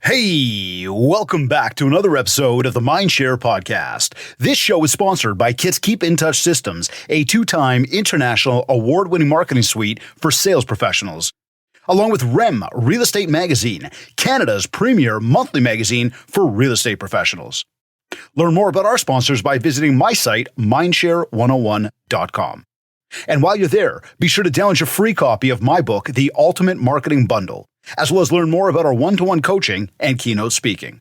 Hey, welcome back to another episode of the Mindshare Podcast. This show is sponsored by Kit's Keep in Touch Systems, a two-time international award-winning marketing suite for sales professionals. Along with REM Real Estate Magazine, Canada's premier monthly magazine for real estate professionals. Learn more about our sponsors by visiting my site, mindshare101.com. And while you're there, be sure to download your free copy of my book, The Ultimate Marketing Bundle, as well as learn more about our one-to-one coaching and keynote speaking.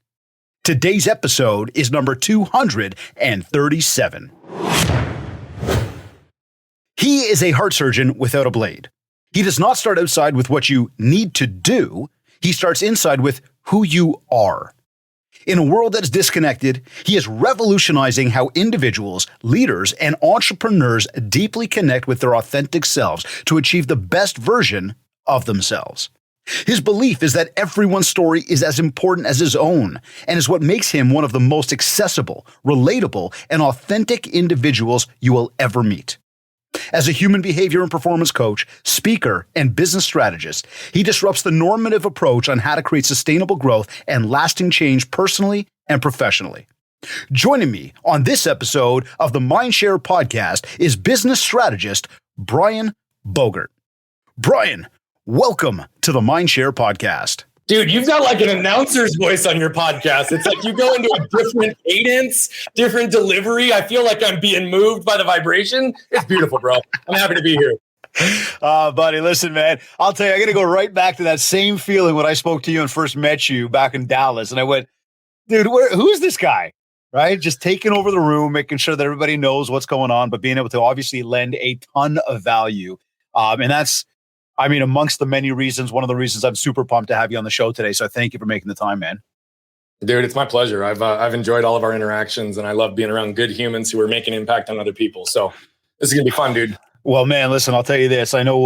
Today's episode is number 237. He is a heart surgeon without a blade. He does not start outside with what you need to do. He starts inside with who you are. In a world that is disconnected, he is revolutionizing how individuals, leaders, and entrepreneurs deeply connect with their authentic selves to achieve the best version of themselves. His belief is that everyone's story is as important as his own and is what makes him one of the most accessible, relatable, and authentic individuals you will ever meet. As a human behavior and performance coach, speaker, and business strategist, he disrupts the normative approach on how to create sustainable growth and lasting change personally and professionally. Joining me on this episode of the Mindshare Podcast is business strategist Brian Bogert. Brian, welcome to the Mindshare Podcast. Dude, you've got like an announcer's voice on your podcast. It's like you go into a different cadence, different delivery. I feel like I'm being moved by the vibration. It's beautiful, bro. I'm happy to be here. Buddy, listen, man, I'll tell you, I got to go right back to that same feeling when I spoke to you and first met you back in Dallas. And I went, dude, who's this guy? Right? Just taking over the room, making sure that everybody knows what's going on, but being able to obviously lend a ton of value. And that's, I mean, amongst the many reasons, one of the reasons I'm super pumped to have you on the show today. So thank you for making the time, man. Dude, it's my pleasure. I've enjoyed all of our interactions, and I love being around good humans who are making impact on other people. So this is going to be fun, dude. Well, man, listen, I'll tell you this. I know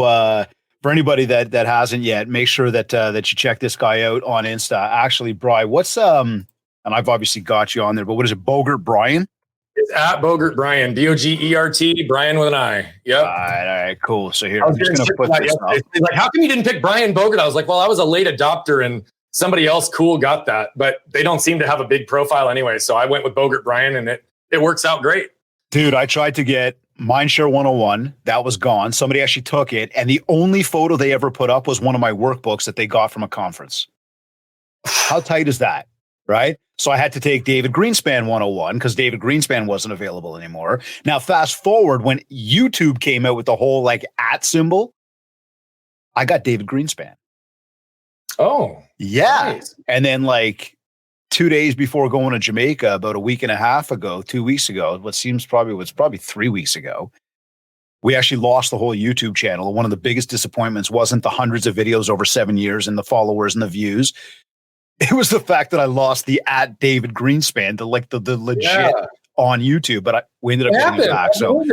for anybody that hasn't yet, make sure that you check this guy out on Insta. Actually, Brian, what's and I've obviously got you on there, but what is it, Bogert Brian? It's at Bogert Brian, Bogert, Brian with an I. Yep. All right, cool. So here, I'm just going to put this up. Like, how come you didn't pick Brian Bogert? I was like, well, I was a late adopter and somebody else cool got that, but they don't seem to have a big profile anyway. So I went with Bogert Brian, and it works out great. Dude, I tried to get Mindshare 101. That was gone. Somebody actually took it, and the only photo they ever put up was one of my workbooks that they got from a conference. How tight is that? Right? So I had to take David Greenspan 101 because David Greenspan wasn't available anymore. Now, fast forward when YouTube came out with the whole like @ symbol, I got David Greenspan. Oh, yeah. Nice. And then like 2 days before going to Jamaica, about a week and a half ago, 2 weeks ago, was probably 3 weeks ago, we actually lost the whole YouTube channel. One of the biggest disappointments wasn't the hundreds of videos over 7 years and the followers and the views. It was the fact that I lost the @ David Greenspan, the legit on YouTube, but we ended up getting it back. So,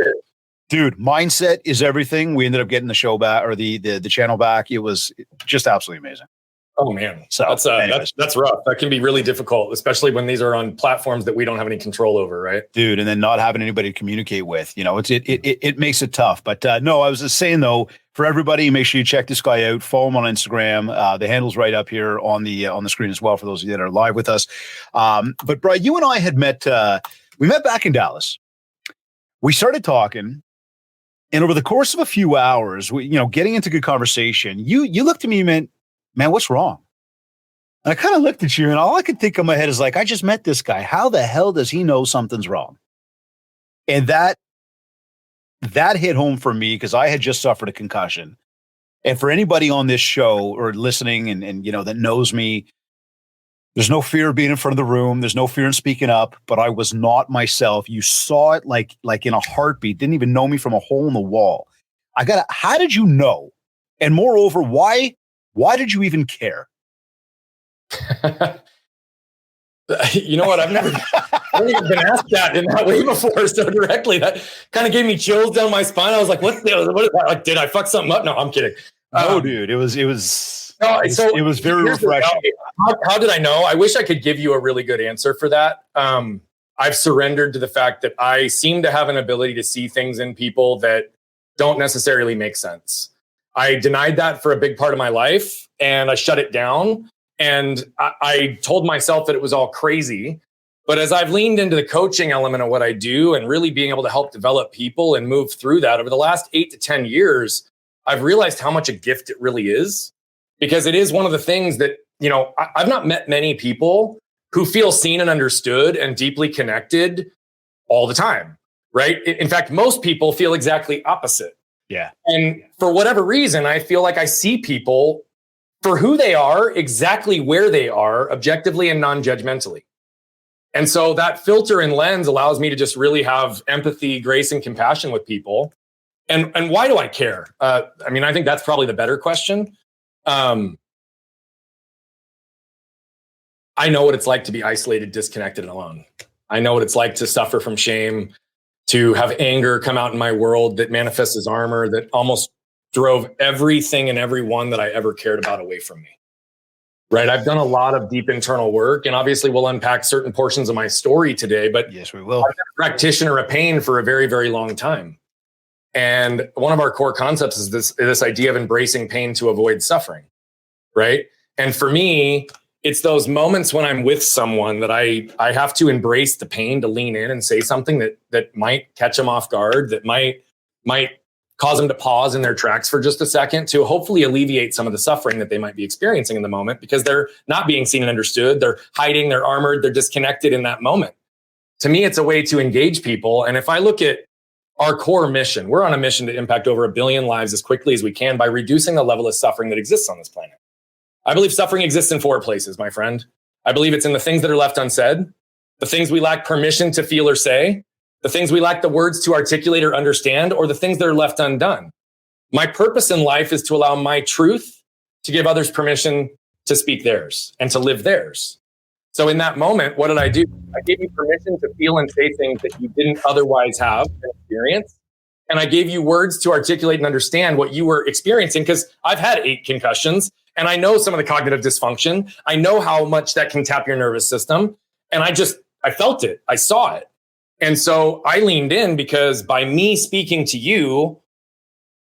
dude, mindset is everything. We ended up getting the show back, or the channel back. It was just absolutely amazing. Oh man, so that's rough. That can be really difficult, especially when these are on platforms that we don't have any control over, right? Dude, and then not having anybody to communicate with, it makes it tough. But no, I was just saying though, for everybody, make sure you check this guy out. Follow him on Instagram. The handle's right up here on the screen as well for those of you that are live with us. But Brian, you and I had met. We met back in Dallas. We started talking, and over the course of a few hours, getting into good conversation, you looked at me and meant, man, what's wrong? And I kind of looked at you, and all I could think in my head is like, I just met this guy. How the hell does he know something's wrong? And that hit home for me because I had just suffered a concussion. And for anybody on this show or listening and that knows me, there's no fear of being in front of the room. There's no fear in speaking up, but I was not myself. You saw it like in a heartbeat, didn't even know me from a hole in the wall. How did you know? And moreover, why did you even care? You know what? I've never been asked that in that way before so directly. That kind of gave me chills down my spine. I was like, what is that? Like, did I fuck something up? No, I'm kidding. No, dude, it was very refreshing. How did I know? I wish I could give you a really good answer for that. I've surrendered to the fact that I seem to have an ability to see things in people that don't necessarily make sense. I denied that for a big part of my life, and I shut it down. And I told myself that it was all crazy. But as I've leaned into the coaching element of what I do and really being able to help develop people and move through that over the last 8 to 10 years, I've realized how much a gift it really is, because it is one of the things that, I've not met many people who feel seen and understood and deeply connected all the time, right? In fact, most people feel exactly opposite. Yeah. And for whatever reason, I feel like I see people for who they are, exactly where they are, objectively and non-judgmentally. And so that filter and lens allows me to just really have empathy, grace, and compassion with people. And why do I care? I think that's probably the better question. I know what it's like to be isolated, disconnected, and alone. I know what it's like to suffer from shame, to have anger come out in my world that manifests as armor, that almost drove everything and everyone that I ever cared about away from me. Right. I've done a lot of deep internal work, and obviously we'll unpack certain portions of my story today, but yes, we will. I've been a practitioner of pain for a very, very long time. And one of our core concepts is this idea of embracing pain to avoid suffering. Right. And for me, it's those moments when I'm with someone that I have to embrace the pain, to lean in and say something that might catch them off guard, that might cause them to pause in their tracks for just a second, to hopefully alleviate some of the suffering that they might be experiencing in the moment, because they're not being seen and understood. They're hiding, they're armored, they're disconnected in that moment. To me, it's a way to engage people. And if I look at our core mission, we're on a mission to impact over 1 billion lives as quickly as we can by reducing the level of suffering that exists on this planet. I believe suffering exists in 4 places, my friend. I believe it's in the things that are left unsaid, the things we lack permission to feel or say, the things we lack the words to articulate or understand, or the things that are left undone. My purpose in life is to allow my truth to give others permission to speak theirs and to live theirs. So in that moment, what did I do? I gave you permission to feel and say things that you didn't otherwise have an experience. And I gave you words to articulate and understand what you were experiencing, because I've had 8 concussions and I know some of the cognitive dysfunction. I know how much that can tap your nervous system. And I felt it. I saw it. And so I leaned in, because by me speaking to you,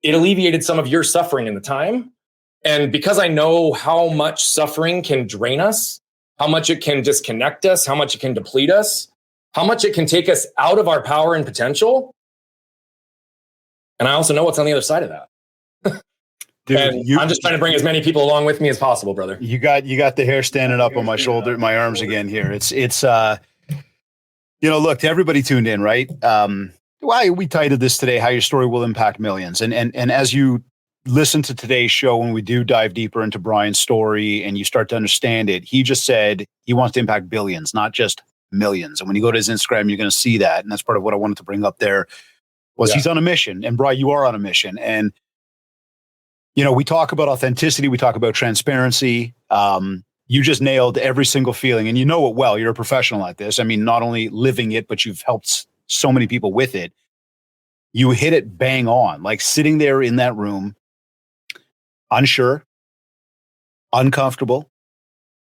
it alleviated some of your suffering in the time. And because I know how much suffering can drain us, how much it can disconnect us, how much it can deplete us, how much it can take us out of our power and potential. And I also know what's on the other side of that. Dude, I'm just trying to bring as many people along with me as possible, brother. You got the hair standing up on my shoulder, my arms again here. It's look, to everybody tuned in, right? Why we titled this today, How Your Story Will Impact Millions. And as you listen to today's show, when we do dive deeper into Brian's story and you start to understand it, he just said he wants to impact billions, not just millions. And when you go to his Instagram, you're going to see that. And that's part of what I wanted to bring up there, was he's on a mission. And Brian, you are on a mission. And, we talk about authenticity. We talk about transparency. You just nailed every single feeling, and you know it well. You're a professional at this. I mean, not only living it, but you've helped so many people with it. You hit it bang on, like sitting there in that room, unsure, uncomfortable,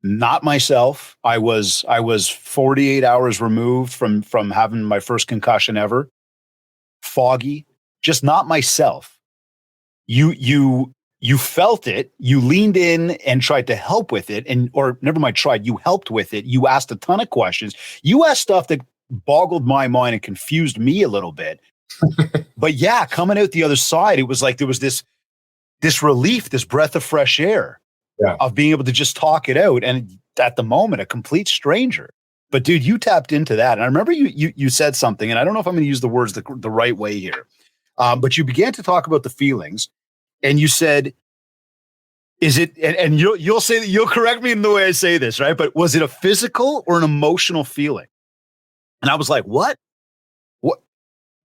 not myself. I was 48 hours removed from having my first concussion ever, foggy, just not myself. You felt it, you leaned in and tried to help with it, or never mind tried, you helped with it. You asked a ton of questions. You asked stuff that boggled my mind and confused me a little bit. But yeah, coming out the other side, it was like there was this relief, this breath of fresh air of being able to just talk it out. And at the moment, a complete stranger. But dude, you tapped into that. And I remember you said something, and I don't know if I'm going to use the words the right way here, but you began to talk about the feelings. And you said, is it, and you'll say that, you'll correct me in the way I say this, right? But was it a physical or an emotional feeling? And I was like, what?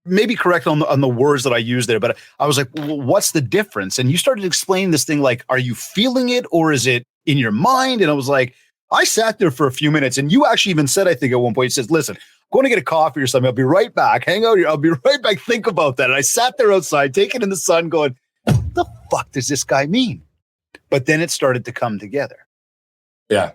Maybe correct on the words that I used there, but I was like, well, what's the difference? And you started to explain this thing like, are you feeling it or is it in your mind? And I was like, I sat there for a few minutes, and you actually even said, I think at one point, you said, listen, I'm going to get a coffee or something. I'll be right back. Hang out here. I'll be right back. Think about that. And I sat there outside, taking in the sun going, what the fuck does this guy mean? But then it started to come together. Yeah.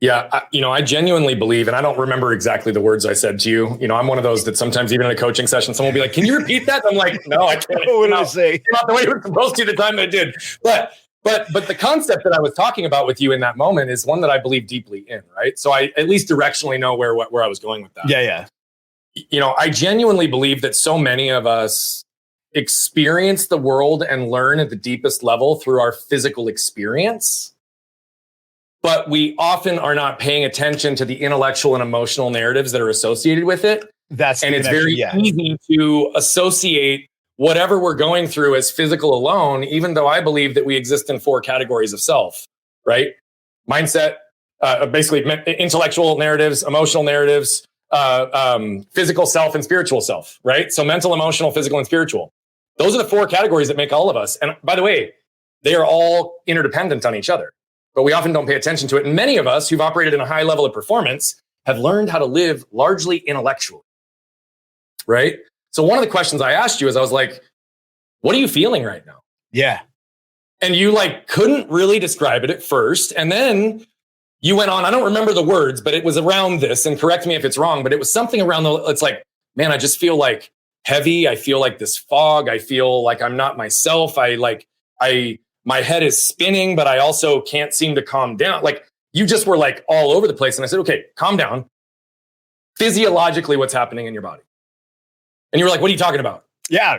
I genuinely believe, and I don't remember exactly the words I said to you. I'm one of those that sometimes even in a coaching session, someone will be like, can you repeat that? And I'm like, no, I can't. What did I say? Not the way it was supposed to the time I did. But But the concept that I was talking about with you in that moment is one that I believe deeply in, right? So I at least directionally know where I was going with that. Yeah. I genuinely believe that so many of us experience the world and learn at the deepest level through our physical experience. But we often are not paying attention to the intellectual and emotional narratives that are associated with it. And it's very easy to associate whatever we're going through as physical alone, even though I believe that we exist in 4 categories of self, right? Mindset, basically intellectual narratives, emotional narratives, physical self and spiritual self, right? So mental, emotional, physical, and spiritual. Those are the 4 categories that make all of us. And by the way, they are all interdependent on each other, but we often don't pay attention to it. And many of us who've operated in a high level of performance have learned how to live largely intellectually, right? So one of the questions I asked you is I was like, what are you feeling right now? Yeah. And you couldn't really describe it at first. And then you went on, I don't remember the words, but it was around this, and correct me if it's wrong, but it was something around it's like, man, I just feel like heavy. I feel like this fog. I feel like I'm not myself. My head is spinning, but I also can't seem to calm down. You just were all over the place. And I said, okay, calm down. Physiologically, what's happening in your body? And you were like, what are you talking about? Yeah.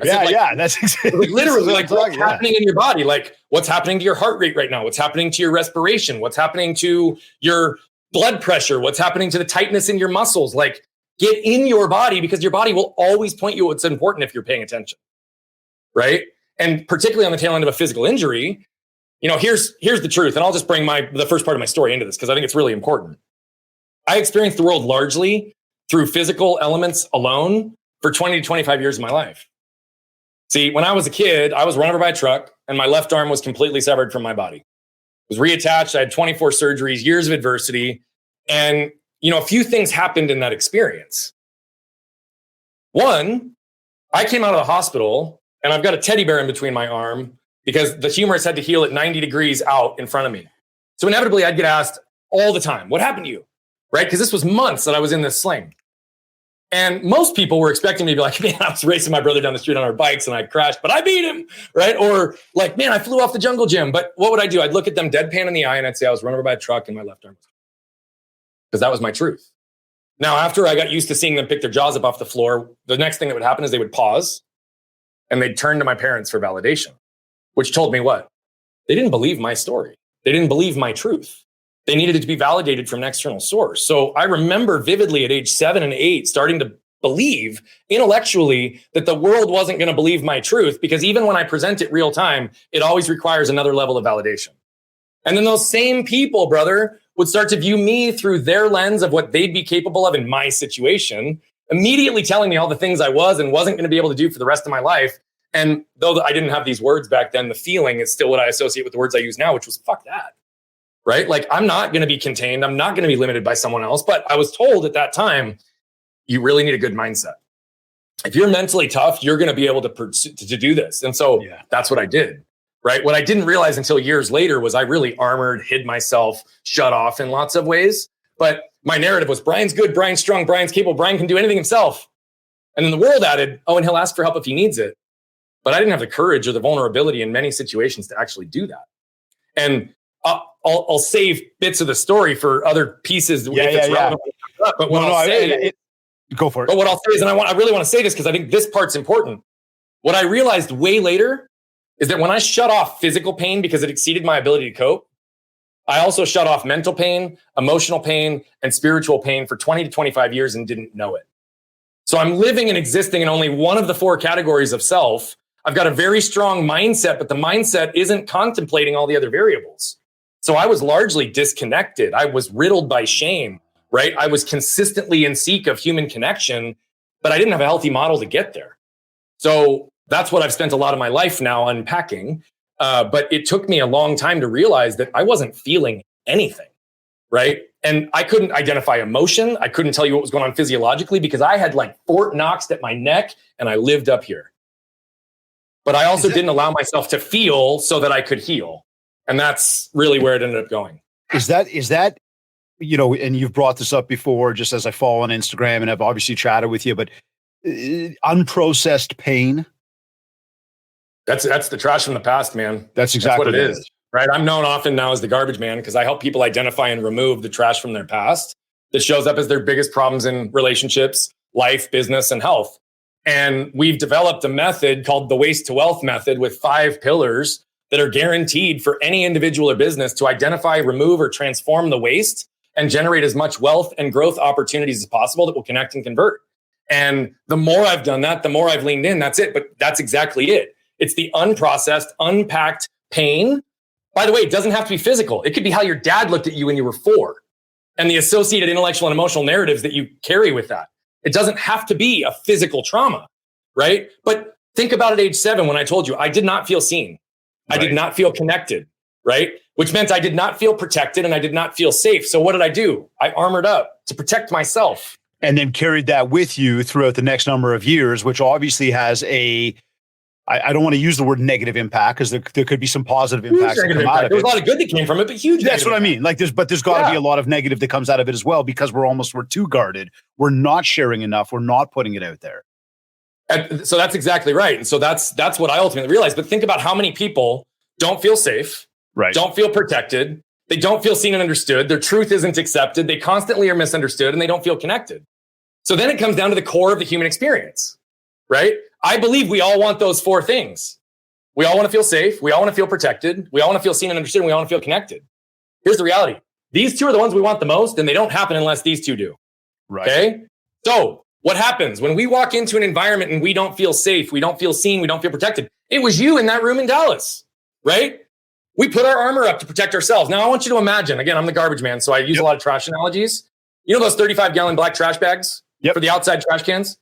That's exactly literally what's happening in your body. What's happening to your heart rate right now? What's happening to your respiration? What's happening to your blood pressure? What's happening to the tightness in your muscles? Get in your body, because your body will always point you what's important if you're paying attention. Right. And particularly on the tail end of a physical injury, here's the truth. And I'll just bring the first part of my story into this because I think it's really important. I experienced the world largely through physical elements alone for 20 to 25 years of my life. See, when I was a kid, I was run over by a truck and my left arm was completely severed from my body. It was reattached. I had 24 surgeries, years of adversity. And, a few things happened in that experience. One, I came out of the hospital and I've got a teddy bear in between my arm because the humerus had to heal at 90 degrees out in front of me. So inevitably I'd get asked all the time, what happened to you? Right? Because this was months that I was in this sling. And most people were expecting me to be like, man, I was racing my brother down the street on our bikes and I crashed, but I beat him, right? Or man, I flew off the jungle gym. But what would I do? I'd look at them deadpan in the eye and I'd say I was run over by a truck and my left arm was, because that was my truth. Now, after I got used to seeing them pick their jaws up off the floor, the next thing that would happen is they would pause and they'd turn to my parents for validation, which told me what? They didn't believe my story. They didn't believe my truth. They needed it to be validated from an external source. So I remember vividly at age 7 and 8, starting to believe intellectually that the world wasn't going to believe my truth, because even when I present it real time, it always requires another level of validation. And then those same people, brother, would start to view me through their lens of what they'd be capable of in my situation, immediately telling me all the things I was and wasn't going to be able to do for the rest of my life. And though I didn't have these words back then, the feeling is still what I associate with the words I use now, which was fuck that. Right? I'm not going to be contained. I'm not going to be limited by someone else. But I was told at that time, you really need a good mindset. If you're mentally tough, you're going to be able to do this. And so That's what I did. Right? What I didn't realize until years later was I really armored, hid myself, shut off in lots of ways. But my narrative was Brian's good, Brian's strong, Brian's capable, Brian can do anything himself. And then the world added, and he'll ask for help if he needs it. But I didn't have the courage or the vulnerability in many situations to actually do that. And I'll save bits of the story for other pieces if it's relevant. But what I'll say, go for it. But what I'll say is, and I really want to say this because I think this part's important. What I realized way later is that when I shut off physical pain because it exceeded my ability to cope, I also shut off mental pain, emotional pain, and spiritual pain for 20 to 25 years and didn't know it. So I'm living and existing in only one of the 4 categories of self. I've got a very strong mindset, but the mindset isn't contemplating all the other variables. So I was largely disconnected. I was riddled by shame, right? I was consistently in seek of human connection, but I didn't have a healthy model to get there. So that's what I've spent a lot of my life now unpacking. But it took me a long time to realize that I wasn't feeling anything, right? And I couldn't identify emotion. I couldn't tell you what was going on physiologically because I had Fort Knox at my neck and I lived up here. But I also didn't allow myself to feel so that I could heal. And that's really where it ended up going. Is that, and you've brought this up before, just as I follow on Instagram and I've obviously chatted with you, but unprocessed pain. That's the trash from the past, man. That's exactly what it is. right? I'm known often now as the garbage man because I help people identify and remove the trash from their past that shows up as their biggest problems in relationships, life, business, and health. And we've developed a method called the waste to wealth method with 5 pillars that are guaranteed for any individual or business to identify, remove, or transform the waste and generate as much wealth and growth opportunities as possible that will connect and convert. And the more I've done that, the more I've leaned in. That's it. But that's exactly it. It's the unprocessed, unpacked pain. By the way, it doesn't have to be physical. It could be how your dad looked at you when you were 4 and the associated intellectual and emotional narratives that you carry with that. It doesn't have to be a physical trauma, right? But think about at age 7 when I told you I did not feel seen. I did not feel connected, right? Which meant I did not feel protected and I did not feel safe. So what did I do? I armored up to protect myself. And then carried that with you throughout the next number of years, which obviously has I don't want to use the word negative impact because there could be some positive impacts that come out of it. There's a lot of good that came from it, but huge. That's what I mean. Like there's got to be a lot of negative that comes out of it as well because we're too guarded. We're not sharing enough. We're not putting it out there. And so that's exactly right. And so that's what I ultimately realized. But think about how many people don't feel safe, don't feel protected. They don't feel seen and understood. Their truth isn't accepted. They constantly are misunderstood and they don't feel connected. So then it comes down to the core of the human experience, right? I believe we all want those 4 things. We all want to feel safe. We all want to feel protected. We all want to feel seen and understood. And we all want to feel connected. Here's the reality. These 2 are the ones we want the most, and they don't happen unless these 2 do. Right. Okay. So what happens when we walk into an environment and we don't feel safe, we don't feel seen, we don't feel protected? It was you in that room in Dallas, right? We put our armor up to protect ourselves. Now I want you to imagine, again, I'm the garbage man, so I use a lot of trash analogies. You know those 35-gallon black trash bags for the outside trash cans?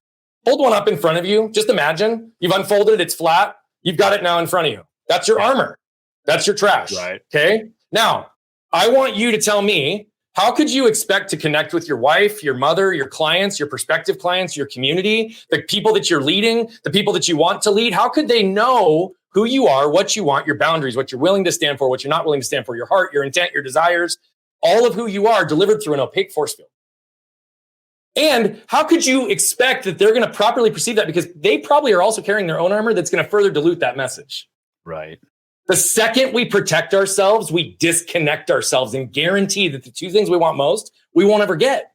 Hold one up in front of you. Just imagine you've unfolded it. It's flat. You've got it now in front of you. That's your armor. That's your trash. Right. Okay. Now I want you to tell me, how could you expect to connect with your wife, your mother, your clients, your prospective clients, your community, the people that you're leading, the people that you want to lead? How could they know who you are, what you want, your boundaries, what you're willing to stand for, what you're not willing to stand for, your heart, your intent, your desires, all of who you are delivered through an opaque force field? And how could you expect that they're going to properly perceive that? Because they probably are also carrying their own armor that's going to further dilute that message. Right. The second we protect ourselves, we disconnect ourselves and guarantee that the 2 things we want most, we won't ever get.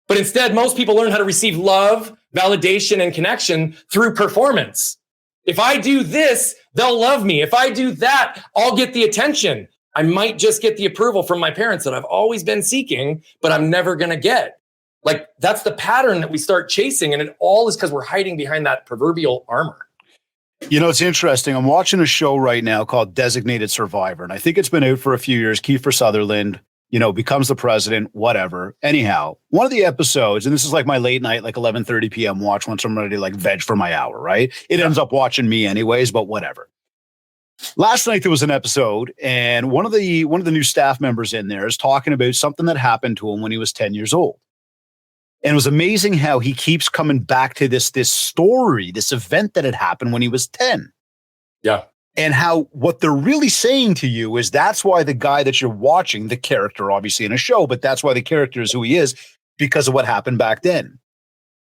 But instead, most people learn how to receive love, validation, and connection through performance. If I do this, they'll love me. If I do that, I'll get the attention. I might just get the approval from my parents that I've always been seeking, but I'm never going to get. Like that's the pattern that we start chasing. And it all is because we're hiding behind that proverbial armor. You know, it's interesting. I'm watching a show right now called Designated Survivor. And I think it's been out for a few years. Kiefer Sutherland, becomes the president, whatever. Anyhow, one of the episodes, and this is like my late night, like 11:30 p.m. watch once I'm ready to like veg for my hour, right? It ends up watching me anyways, but whatever. Last night there was an episode and one of the new staff members in there is talking about something that happened to him when he was 10 years old. And it was amazing how he keeps coming back to this story, this event that had happened when he was 10. Yeah. And how what they're really saying to you is that's why the guy that you're watching, the character obviously in a show, but that's why the character is who he is because of what happened back then.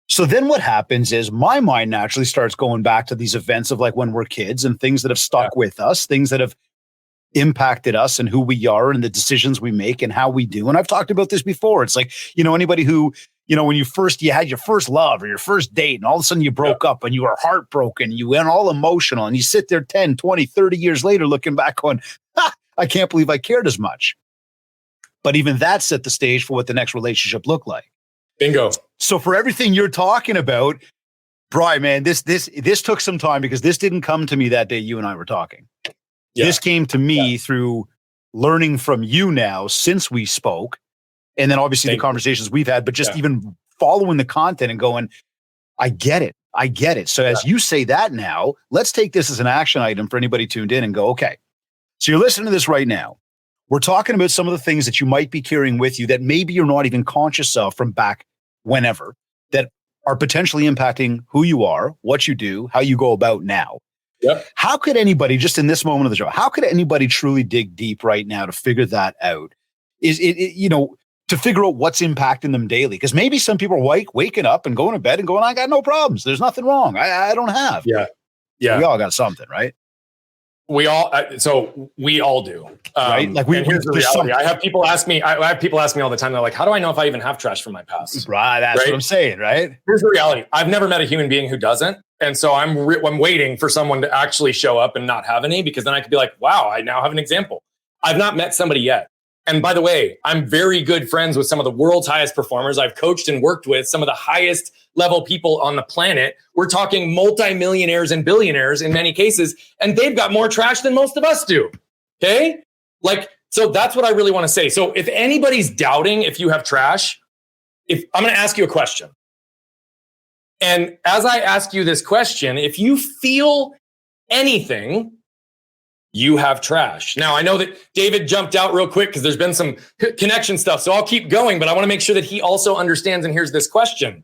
So then what happens is my mind naturally starts going back to these events of like when we're kids and things that have stuck with us, things that have impacted us and who we are and the decisions we make and how we do. And I've talked about this before. It's like, anybody who, when you had your first love or your first date and all of a sudden you broke up and you were heartbroken, you went all emotional and you sit there 10, 20, 30 years later looking back going, I can't believe I cared as much. But even that set the stage for what the next relationship looked like. Bingo. So for everything you're talking about, Brian, man, this took some time because this didn't come to me that day you and I were talking. Yeah. This came to me through learning from you now since we spoke. And then obviously the conversations we've had, but just even following the content and going, I get it. I get it. So as you say that now, let's take this as an action item for anybody tuned in and go, okay, so you're listening to this right now. We're talking about some of the things that you might be carrying with you that maybe you're not even conscious of from back whenever that are potentially impacting who you are, what you do, how you go about now. Yep. How could anybody, just in this moment of the show, how could anybody truly dig deep right now to figure that out? Is it to figure out what's impacting them daily? Because maybe some people are waking up and going to bed and going, I got no problems. There's nothing wrong. I don't have. Yeah. We all got something, right? We all do. Right? Like and here's the reality. I have people ask me all the time. They're like, how do I know if I even have trash from my past? Right. That's what I'm saying. Right. Here's the reality. I've never met a human being who doesn't. And so I'm waiting for someone to actually show up and not have any, because then I could be like, wow, I now have an example. I've not met somebody yet. And by the way, I'm very good friends with some of the world's highest performers. I've coached and worked with some of the highest level people on the planet. We're talking multimillionaires and billionaires in many cases, and they've got more trash than most of us do. Okay? So that's what I really want to say. So if anybody's doubting if you have trash, I'm going to ask you a question. And as I ask you this question, if you feel anything, you have trash. Now, I know that David jumped out real quick because there's been some connection stuff. So I'll keep going, but I want to make sure that he also understands and hears this question.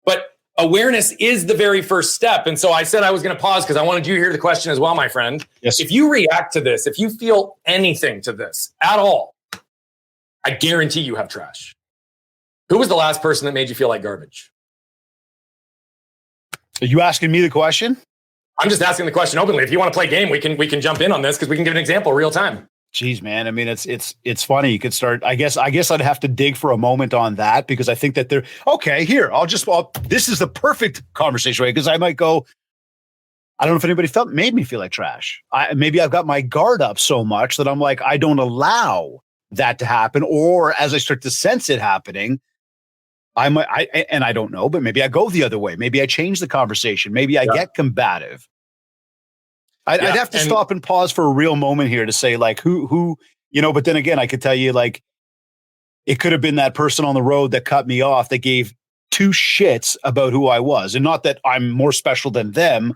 But awareness is the very first step. And so I said I was going to pause because I wanted you to hear the question as well, my friend. Yes. If you react to this, if you feel anything to this at all, I guarantee you have trash. Who was the last person that made you feel like garbage? Are you asking me the question? I'm just asking the question openly. If you want to play a game, we can jump in on this because we can give an example real time. Geez, man. I mean, it's funny. You could start. I guess I'd have to dig for a moment on that, because I think that this is the perfect conversation, right? Because I might go, I don't know if anybody made me feel like trash. Maybe I've got my guard up so much that I'm like, I don't allow that to happen. Or as I start to sense it happening, and I don't know, but maybe I go the other way. Maybe I change the conversation. Maybe I get combative. I'd have to stop and pause for a real moment here to say, like, who, but then again, I could tell you, like, it could have been that person on the road that cut me off that gave two shits about who I was. And not that I'm more special than them,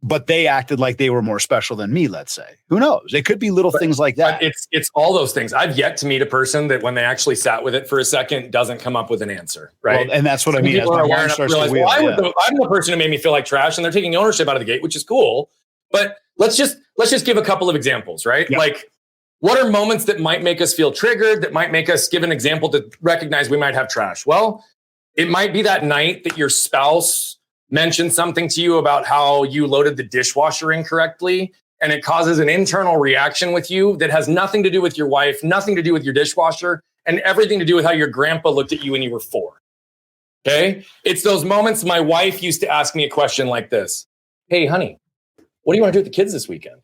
but they acted like they were more special than me, let's say. Who knows? It could be little things like that. It's all those things. I've yet to meet a person that when they actually sat with it for a second doesn't come up with an answer, right? Well, and that's what I mean. As my mind starts to wheel, I'm the person who made me feel like trash, and they're taking ownership out of the gate, which is cool. But let's just give a couple of examples, right? Yep. Like, what are moments that might make us feel triggered, that might make us give an example to recognize we might have trash? Well, it might be that night that your spouse mentioned something to you about how you loaded the dishwasher incorrectly, and it causes an internal reaction with you that has nothing to do with your wife, nothing to do with your dishwasher, and everything to do with how your grandpa looked at you when you were 4. Okay? It's those moments. My wife used to ask me a question like this. Hey, honey, what do you want to do with the kids this weekend?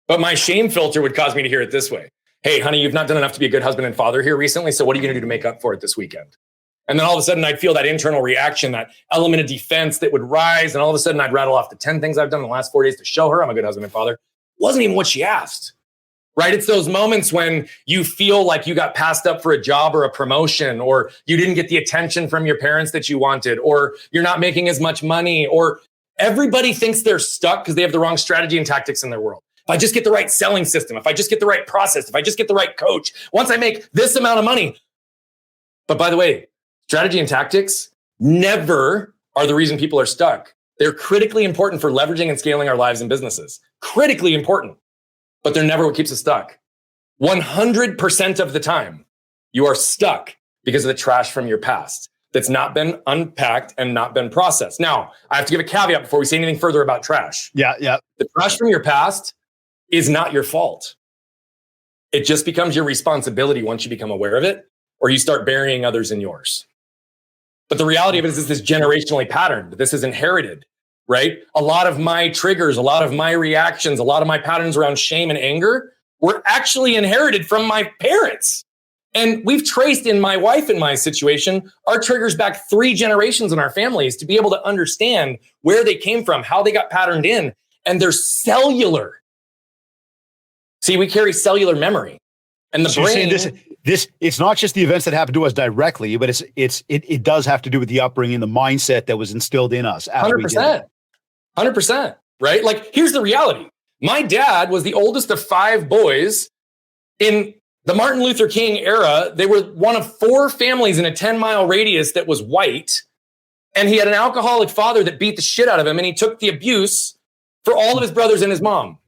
But my shame filter would cause me to hear it this way. Hey, honey, you've not done enough to be a good husband and father here recently. So what are you going to do to make up for it this weekend? And then all of a sudden I'd feel that internal reaction, that element of defense that would rise. And all of a sudden I'd rattle off the 10 things I've done in the last 4 days to show her I'm a good husband and father. It wasn't even what she asked, right? It's those moments when you feel like you got passed up for a job or a promotion, or you didn't get the attention from your parents that you wanted, or you're not making as much money, or everybody thinks they're stuck because they have the wrong strategy and tactics in their world. If I just get the right selling system, if I just get the right process, if I just get the right coach, once I make this amount of money. But by the way, strategy and tactics never are the reason people are stuck. They're critically important for leveraging and scaling our lives and businesses. Critically important, but they're never what keeps us stuck. 100% of the time, you are stuck because of the trash from your past that's not been unpacked and not been processed. Now, I have to give a caveat before we say anything further about trash. Yeah. The trash from your past is not your fault. It just becomes your responsibility once you become aware of it, or you start burying others in yours. But the reality of it is this generationally patterned. This is inherited, right? A lot of my triggers, a lot of my reactions, a lot of my patterns around shame and anger were actually inherited from my parents. And we've traced, in my wife and my situation, our triggers back 3 generations in our families to be able to understand where they came from, how they got patterned in, and they're cellular. See, we carry cellular memory, and the brain. This it's not just the events that happen to us directly, but it does have to do with the upbringing, the mindset that was instilled in us. 100%, 100%. Right? Like, here's the reality: my dad was the oldest of 5 boys in the Martin Luther King era. They were one of 4 families in a 10-mile radius that was white. And he had an alcoholic father that beat the shit out of him. And he took the abuse for all of his brothers and his mom.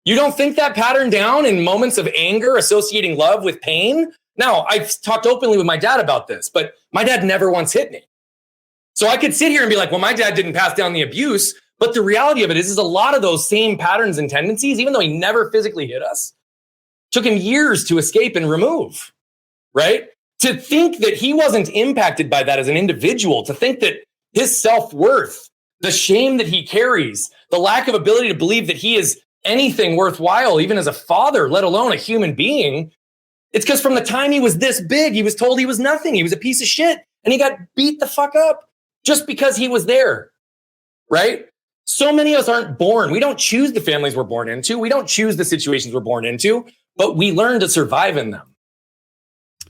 You don't think that pattern down in moments of anger, associating love with pain? Now, I've talked openly with my dad about this, but my dad never once hit me. So I could sit here and be like, well, my dad didn't pass down the abuse, But the reality of it is a lot of those same patterns and tendencies, even though he never physically hit us, took him years to escape and remove, right? To think that he wasn't impacted by that as an individual, to think that his self-worth, the shame that he carries, the lack of ability to believe that he is anything worthwhile, even as a father, let alone a human being, it's because from the time he was this big, he was told he was nothing. He was a piece of shit. And he got beat the fuck up just because he was there, right? So many of us aren't born. We don't choose the families we're born into. We don't choose the situations we're born into, but we learn to survive in them.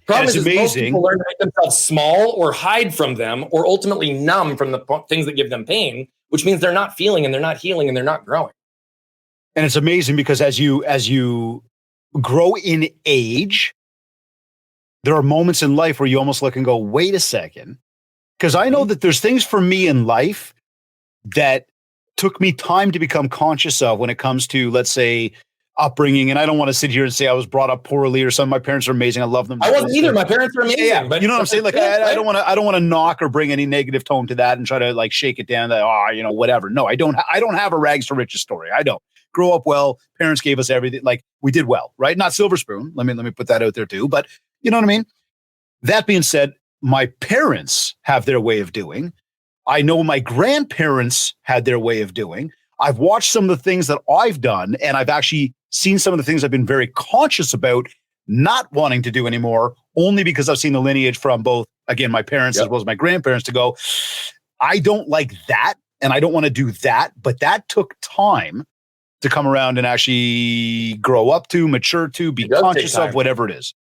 Problem is most people learn to make themselves small or hide from them or ultimately numb from the things that give them pain, which means they're not feeling and they're not healing and they're not growing. And it's amazing because as you grow in age, there are moments in life where you almost look and go, wait a second. Because I know that there's things for me in life that took me time to become conscious of when it comes to, let's say, upbringing. And I don't want to sit here and say I was brought up poorly or something. My parents are amazing. I love them. I wasn't either. My parents are amazing. Yeah, but you know what I'm saying? Like, I don't want to knock or bring any negative tone to that and try to like shake it down that, whatever. No, I don't have a rags to riches story. I don't. Grow up well. Parents gave us everything. Like we did well, right? Not silver spoon. Let me put that out there too. But you know what I mean? That being said, my parents have their way of doing. I know my grandparents had their way of doing. I've watched some of the things that I've done, and I've actually seen some of the things I've been very conscious about not wanting to do anymore, only because I've seen the lineage from both, again, my parents as well as my grandparents to go, I don't like that, and I don't want to do that. But that took time to come around and actually grow up to, mature to, be conscious of, whatever it is.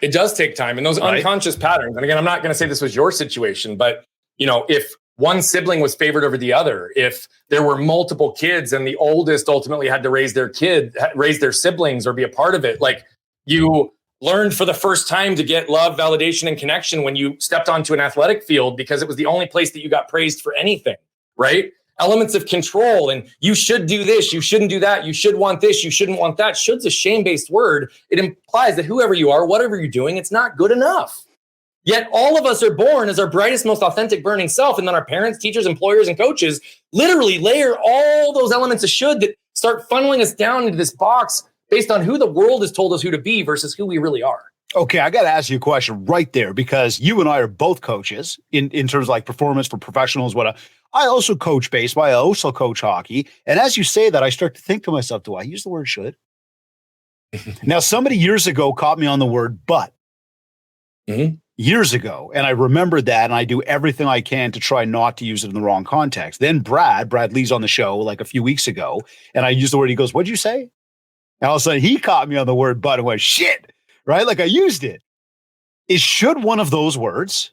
It does take time. And those unconscious patterns, and again, I'm not going to say this was your situation, but if one sibling was favored over the other, if there were multiple kids and the oldest ultimately had to raise their siblings or be a part of it, like you learned for the first time to get love, validation, and connection when you stepped onto an athletic field because it was the only place that you got praised for anything, right? Elements of control and you should do this, you shouldn't do that, you should want this, you shouldn't want that. Should's a shame-based word. It implies that whoever you are, whatever you're doing, it's not good enough. Yet all of us are born as our brightest, most authentic, burning self. And then our parents, teachers, employers, and coaches literally layer all those elements of should that start funneling us down into this box based on who the world has told us who to be versus who we really are. Okay, I got to ask you a question right there because you and I are both coaches in terms of like performance for professionals. I also coach baseball. I also coach hockey. And as you say that, I start to think to myself, do I use the word should? Now, somebody years ago caught me on the word but. Mm-hmm. Years ago. And I remembered that. And I do everything I can to try not to use it in the wrong context. Then Brad Lee's on the show like a few weeks ago. And I used the word, he goes, what'd you say? And all of a sudden he caught me on the word but and went, shit, right? Like I used it. Is should one of those words?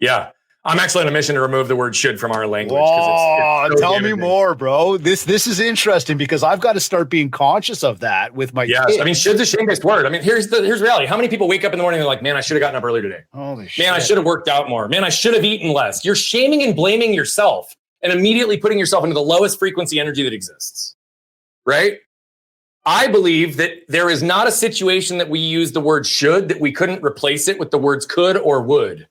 Yeah. I'm actually on a mission to remove the word should from our language. Oh, so tell me more, bro. This is interesting because I've got to start being conscious of that with my kids. I mean, should's a shame-based word. I mean, here's reality. How many people wake up in the morning and they're like, man, I should have gotten up earlier today. Holy shit. Man, I should have worked out more. Man, I should have eaten less. You're shaming and blaming yourself and immediately putting yourself into the lowest frequency energy that exists, right? I believe that there is not a situation that we use the word should that we couldn't replace it with the words could or would.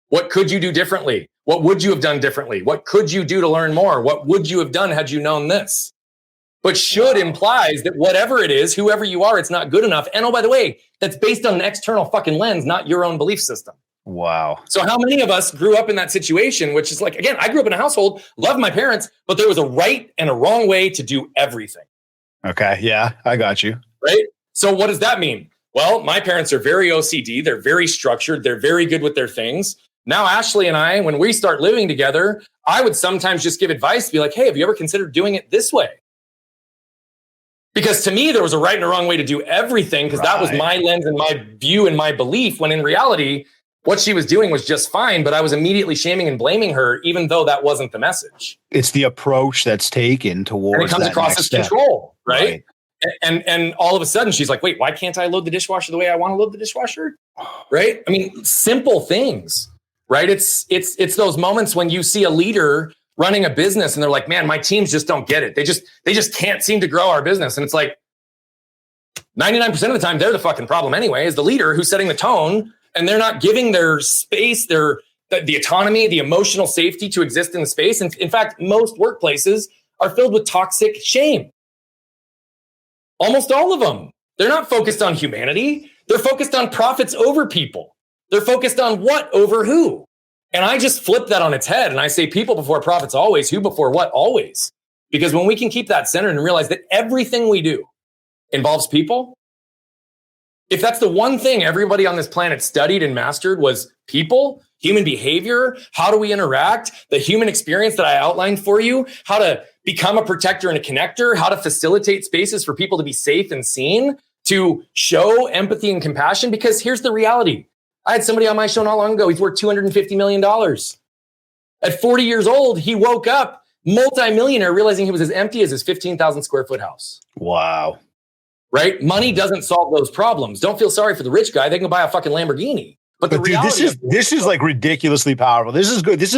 What could you do differently? What would you have done differently? What could you do to learn more? What would you have done had you known this? But should implies that whatever it is, whoever you are, it's not good enough. And oh, by the way, that's based on an external fucking lens, not your own belief system. Wow. So how many of us grew up in that situation, which is like, again, I grew up in a household, loved my parents, but there was a right and a wrong way to do everything. Okay. Yeah, I got you. Right? So what does that mean? Well, my parents are very OCD. They're very structured. They're very good with their things. Now, Ashley and I, when we start living together, I would sometimes just give advice, be like, hey, have you ever considered doing it this way? Because to me, there was a right and a wrong way to do everything because that was my lens and my view and my belief, when in reality, what she was doing was just fine, but I was immediately shaming and blaming her, even though that wasn't the message. It's the approach that's taken towards and it comes that across as control, right? And all of a sudden, she's like, wait, why can't I load the dishwasher the way I want to load the dishwasher? Right? I mean, simple things. Right. It's those moments when you see a leader running a business and they're like, man, my teams just don't get it. They just can't seem to grow our business. And it's like 99% of the time, they're the fucking problem anyway, is the leader who's setting the tone and they're not giving their space, their the autonomy, the emotional safety to exist in the space. And in fact, most workplaces are filled with toxic shame. Almost all of them. They're not focused on humanity. They're focused on profits over people. They're focused on what over who. And I just flip that on its head. And I say people before profits always, who before what always. Because when we can keep that centered and realize that everything we do involves people, if that's the one thing everybody on this planet studied and mastered was people, human behavior, how do we interact, the human experience that I outlined for you, how to become a protector and a connector, how to facilitate spaces for people to be safe and seen, to show empathy and compassion. Because here's the reality. I had somebody on my show not long ago. He's worth $250 million. At 40 years old, he woke up multimillionaire, realizing he was as empty as his 15,000 square foot house. Wow. Right? Money doesn't solve those problems. Don't feel sorry for the rich guy. They can buy a fucking Lamborghini. But the dude, reality this is like ridiculously powerful. This is good. This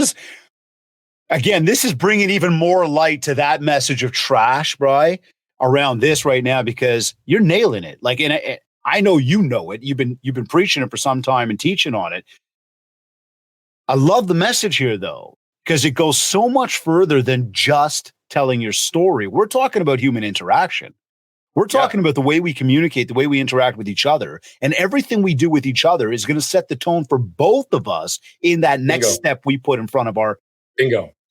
is bringing even more light to that message of trash, Bri, around this right now, because you're nailing it. Like, and I know you know it. You've been preaching it for some time and teaching on it. I love the message here, though, because it goes so much further than just telling your story. We're talking about human interaction. We're talking about the way we communicate, the way we interact with each other, and everything we do with each other is going to set the tone for both of us in that next step we put in front of our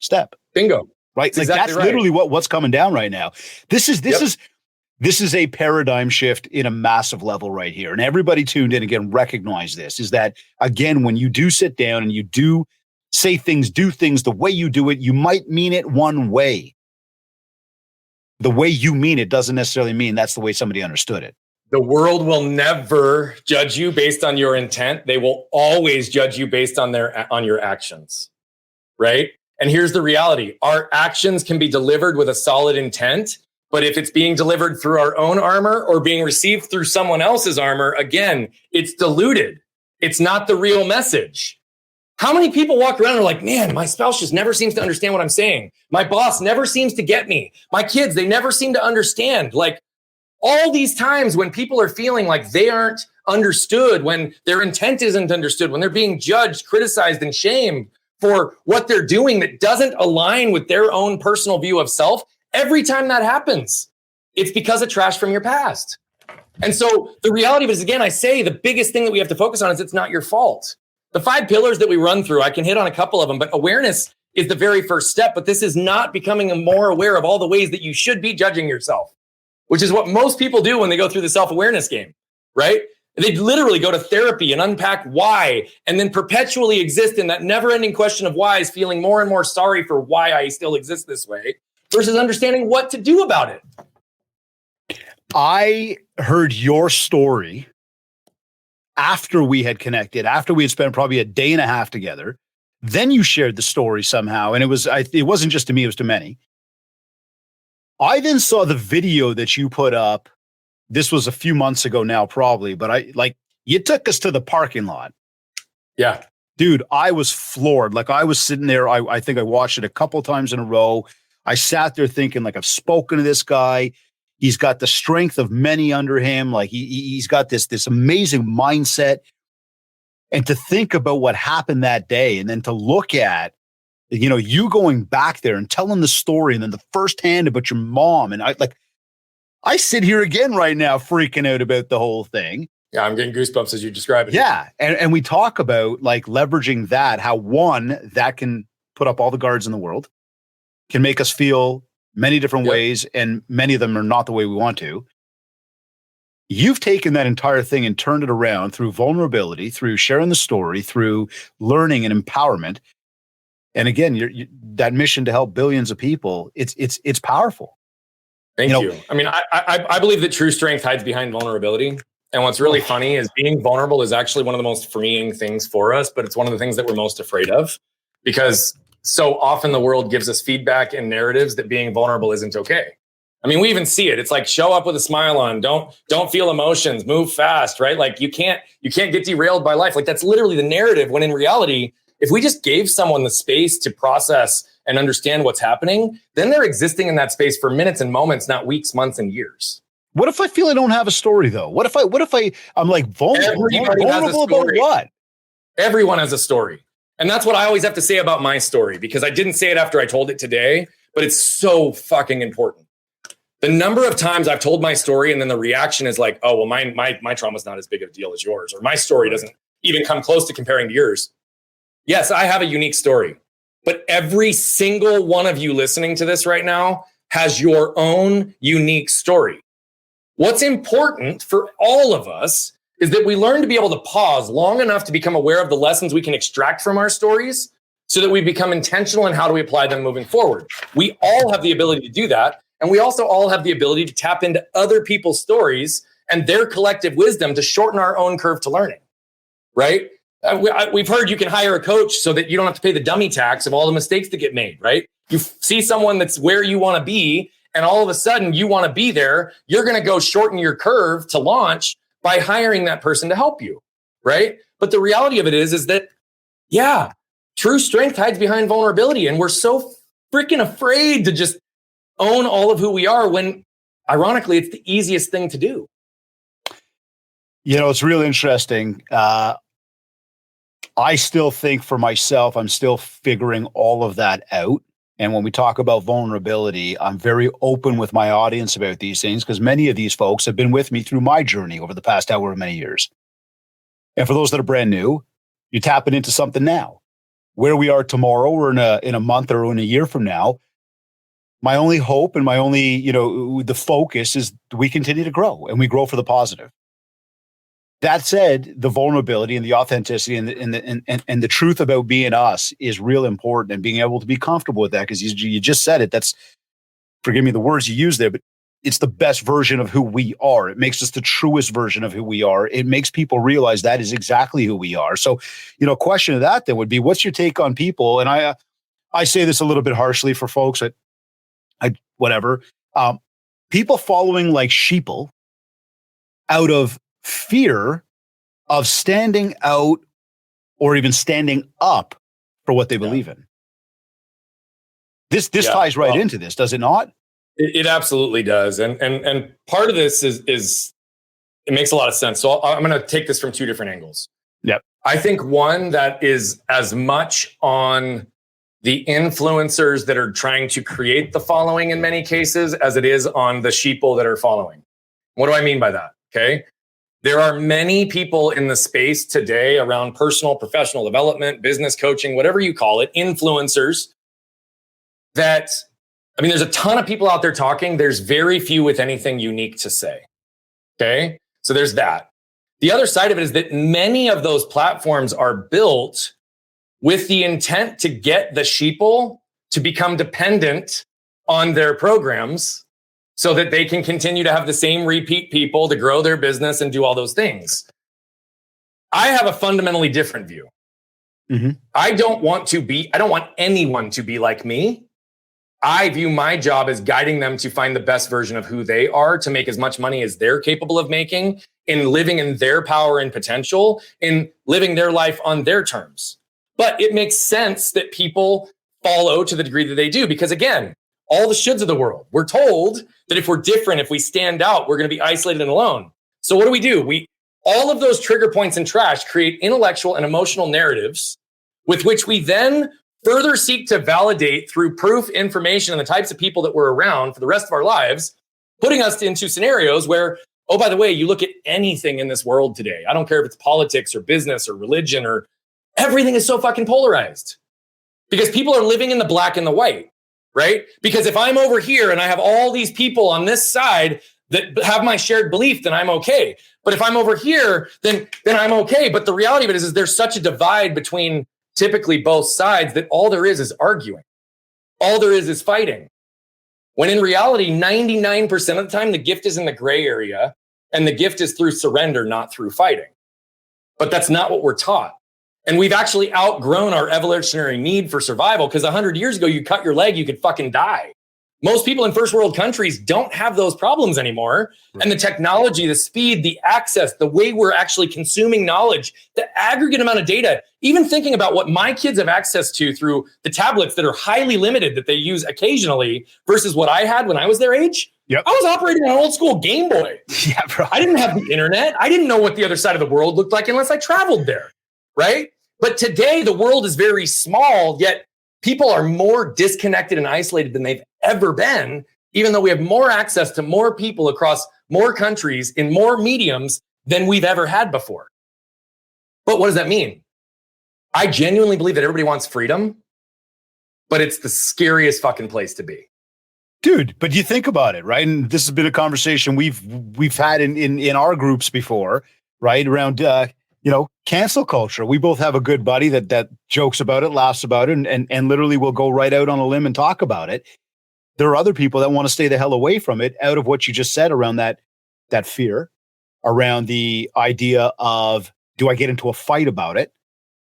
step. Bingo. Right? That's like exactly that's literally what's coming down right now. This is a paradigm shift in a massive level right here. And everybody tuned in, again, recognize this, is that, again, when you do sit down and you do say things, do things the way you do it, you might mean it one way. The way you mean it doesn't necessarily mean that's the way somebody understood it. The world will never judge you based on your intent. They will always judge you based on your actions, right? And here's the reality. Our actions can be delivered with a solid intent, but if it's being delivered through our own armor or being received through someone else's armor, again, it's diluted. It's not the real message. How many people walk around and are like, man, my spouse just never seems to understand what I'm saying. My boss never seems to get me. My kids, they never seem to understand. Like, all these times when people are feeling like they aren't understood, when their intent isn't understood, when they're being judged, criticized, and shamed for what they're doing that doesn't align with their own personal view of self, every time that happens, it's because of trash from your past. And so the reality of it is, again, I say the biggest thing that we have to focus on is it's not your fault. The 5 pillars that we run through, I can hit on a couple of them, but awareness is the very first step. But this is not becoming more aware of all the ways that you should be judging yourself, which is what most people do when they go through the self-awareness game, right? They literally go to therapy and unpack why, and then perpetually exist in that never-ending question of why, is feeling more and more sorry for why I still exist this way versus understanding what to do about it. I heard your story after we had connected, after we had spent probably a day and a half together. Then you shared the story somehow, and it wasn't just to me, it was to many. I then saw the video that you put up. This was a few months ago now, probably, but you took us to the parking lot. Yeah. Dude, I was floored. Like, I was sitting there. I think I watched it a couple times in a row. I sat there thinking, like, I've spoken to this guy. He's got the strength of many under him. Like, he's got this amazing mindset. And to think about what happened that day, and then to look at, you going back there and telling the story, and then the firsthand about your mom. And I sit here again right now freaking out about the whole thing. Yeah, I'm getting goosebumps as you describe it. Yeah. And we talk about, like, leveraging that, how that can put up all the guards in the world, can make us feel many different ways, and many of them are not the way we want to. You've taken that entire thing and turned it around through vulnerability, through sharing the story, through learning and empowerment. And again, that mission to help billions of people, it's powerful. Thank you. I mean, I believe that true strength hides behind vulnerability. And what's really funny is being vulnerable is actually one of the most freeing things for us, but it's one of the things that we're most afraid of, because so often the world gives us feedback and narratives that being vulnerable isn't okay. I mean, we even see it. It's like, show up with a smile on, don't feel emotions, move fast, right? Like, you can't get derailed by life. Like, that's literally the narrative, when in reality, if we just gave someone the space to process and understand what's happening, then they're existing in that space for minutes and moments, not weeks, months, and years. What if I feel I don't have a story, though? What if I'm like vulnerable? Vulnerable about what? Everyone has a story. And that's what I always have to say about my story, because I didn't say it after I told it today, but it's so fucking important. The number of times I've told my story and then the reaction is like, oh, well, my trauma's not as big of a deal as yours, or my story doesn't even come close to comparing to yours. Yes, I have a unique story, but every single one of you listening to this right now has your own unique story. What's important for all of us is that we learn to be able to pause long enough to become aware of the lessons we can extract from our stories so that we become intentional in how do we apply them moving forward. We all have the ability to do that. And we also all have the ability to tap into other people's stories and their collective wisdom to shorten our own curve to learning, right? We've heard you can hire a coach so that you don't have to pay the dummy tax of all the mistakes that get made, right? You see someone that's where you want to be, and all of a sudden you want to be there. You're going to go shorten your curve to launch by hiring that person to help you, right? But the reality of it is that, yeah, true strength hides behind vulnerability. And we're so freaking afraid to just own all of who we are when, ironically, it's the easiest thing to do. You know, it's really interesting. I still think for myself, I'm still figuring all of that out. And when we talk about vulnerability, I'm very open with my audience about these things because many of these folks have been with me through my journey over the past however many years. And for those that are brand new, you're tapping into something now. Where we are tomorrow or in a month or in a year from now, my only hope and my only, the focus is we continue to grow and we grow for the positive. That said, the vulnerability and the authenticity and the truth about being us is real important, and being able to be comfortable with that, because you just said it. That's, forgive me the words you used there, but it's the best version of who we are. It makes us the truest version of who we are. It makes people realize that is exactly who we are. So, question of that then would be, what's your take on people? And I say this a little bit harshly for folks that people following like sheeple out of fear of standing out or even standing up for what they believe in. This ties right into this, does it not? It absolutely does. And part of this is it makes a lot of sense. So I'm going to take this from two different angles. Yep. I think one that is as much on the influencers that are trying to create the following in many cases as it is on the sheeple that are following. What do I mean by that? Okay. There are many people in the space today around personal, professional development, business coaching, whatever you call it, influencers there's a ton of people out there talking. There's very few with anything unique to say. Okay. So there's that. The other side of it is that many of those platforms are built with the intent to get the sheeple to become dependent on their programs so that they can continue to have the same repeat people to grow their business and do all those things. I have a fundamentally different view. Mm-hmm. I don't want anyone to be like me. I view my job as guiding them to find the best version of who they are, to make as much money as they're capable of making, in living in their power and potential, in living their life on their terms. But it makes sense that people follow to the degree that they do, because again, all the shoulds of the world, we're told that if we're different, if we stand out, we're going to be isolated and alone. So what do? All of those trigger points and trash create intellectual and emotional narratives with which we then further seek to validate through proof, information, and the types of people that we're around for the rest of our lives, putting us into scenarios where, oh, by the way, you look at anything in this world today. I don't care if it's politics or business or religion, or everything is so fucking polarized because people are living in the black and the white, right? Because if I'm over here and I have all these people on this side that have my shared belief, then I'm okay. But if I'm over here, then I'm okay. But the reality of it is there's such a divide between typically both sides that all there is arguing. All there is fighting. When in reality, 99% of the time, the gift is in the gray area, and the gift is through surrender, not through fighting. But that's not what we're taught. And we've actually outgrown our evolutionary need for survival, because 100 years ago, you cut your leg, you could fucking die. Most people in first world countries don't have those problems anymore. Right. And the technology, the speed, the access, the way we're actually consuming knowledge, the aggregate amount of data, even thinking about what my kids have access to through the tablets that are highly limited that they use occasionally versus what I had when I was their age. Yep. I was operating on an old school Game Boy. Yeah, bro. I didn't have the internet. I didn't know what the other side of the world looked like unless I traveled there. Right. But today the world is very small, yet people are more disconnected and isolated than they've ever been, even though we have more access to more people across more countries in more mediums than we've ever had before. But what does that mean? I genuinely believe that everybody wants freedom, but it's the scariest fucking place to be. Dude, but you think about it, right? And this has been a conversation we've had in our groups before, right? Around cancel culture. We both have a good buddy that jokes about it, laughs about it, and literally will go right out on a limb and talk about it. There are other people that want to stay the hell away from it, out of what you just said around that fear, around the idea of, do I get into a fight about it?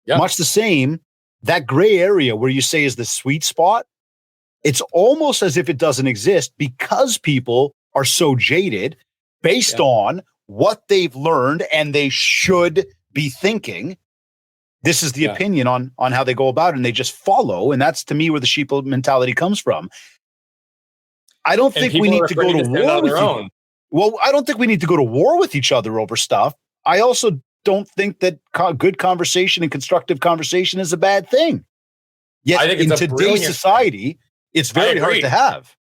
Yeah. Much the same, that gray area where you say is the sweet spot, it's almost as if it doesn't exist because people are so jaded based on what they've learned and they should be thinking. This is the opinion on how they go about it, and they just follow. And that's, to me, where the sheeple mentality comes from. I don't think we need to go to war with each other. Well, I don't think we need to go to war with each other over stuff. I also don't think that good conversation and constructive conversation is a bad thing. Yet I think in today's society, it's very hard to have.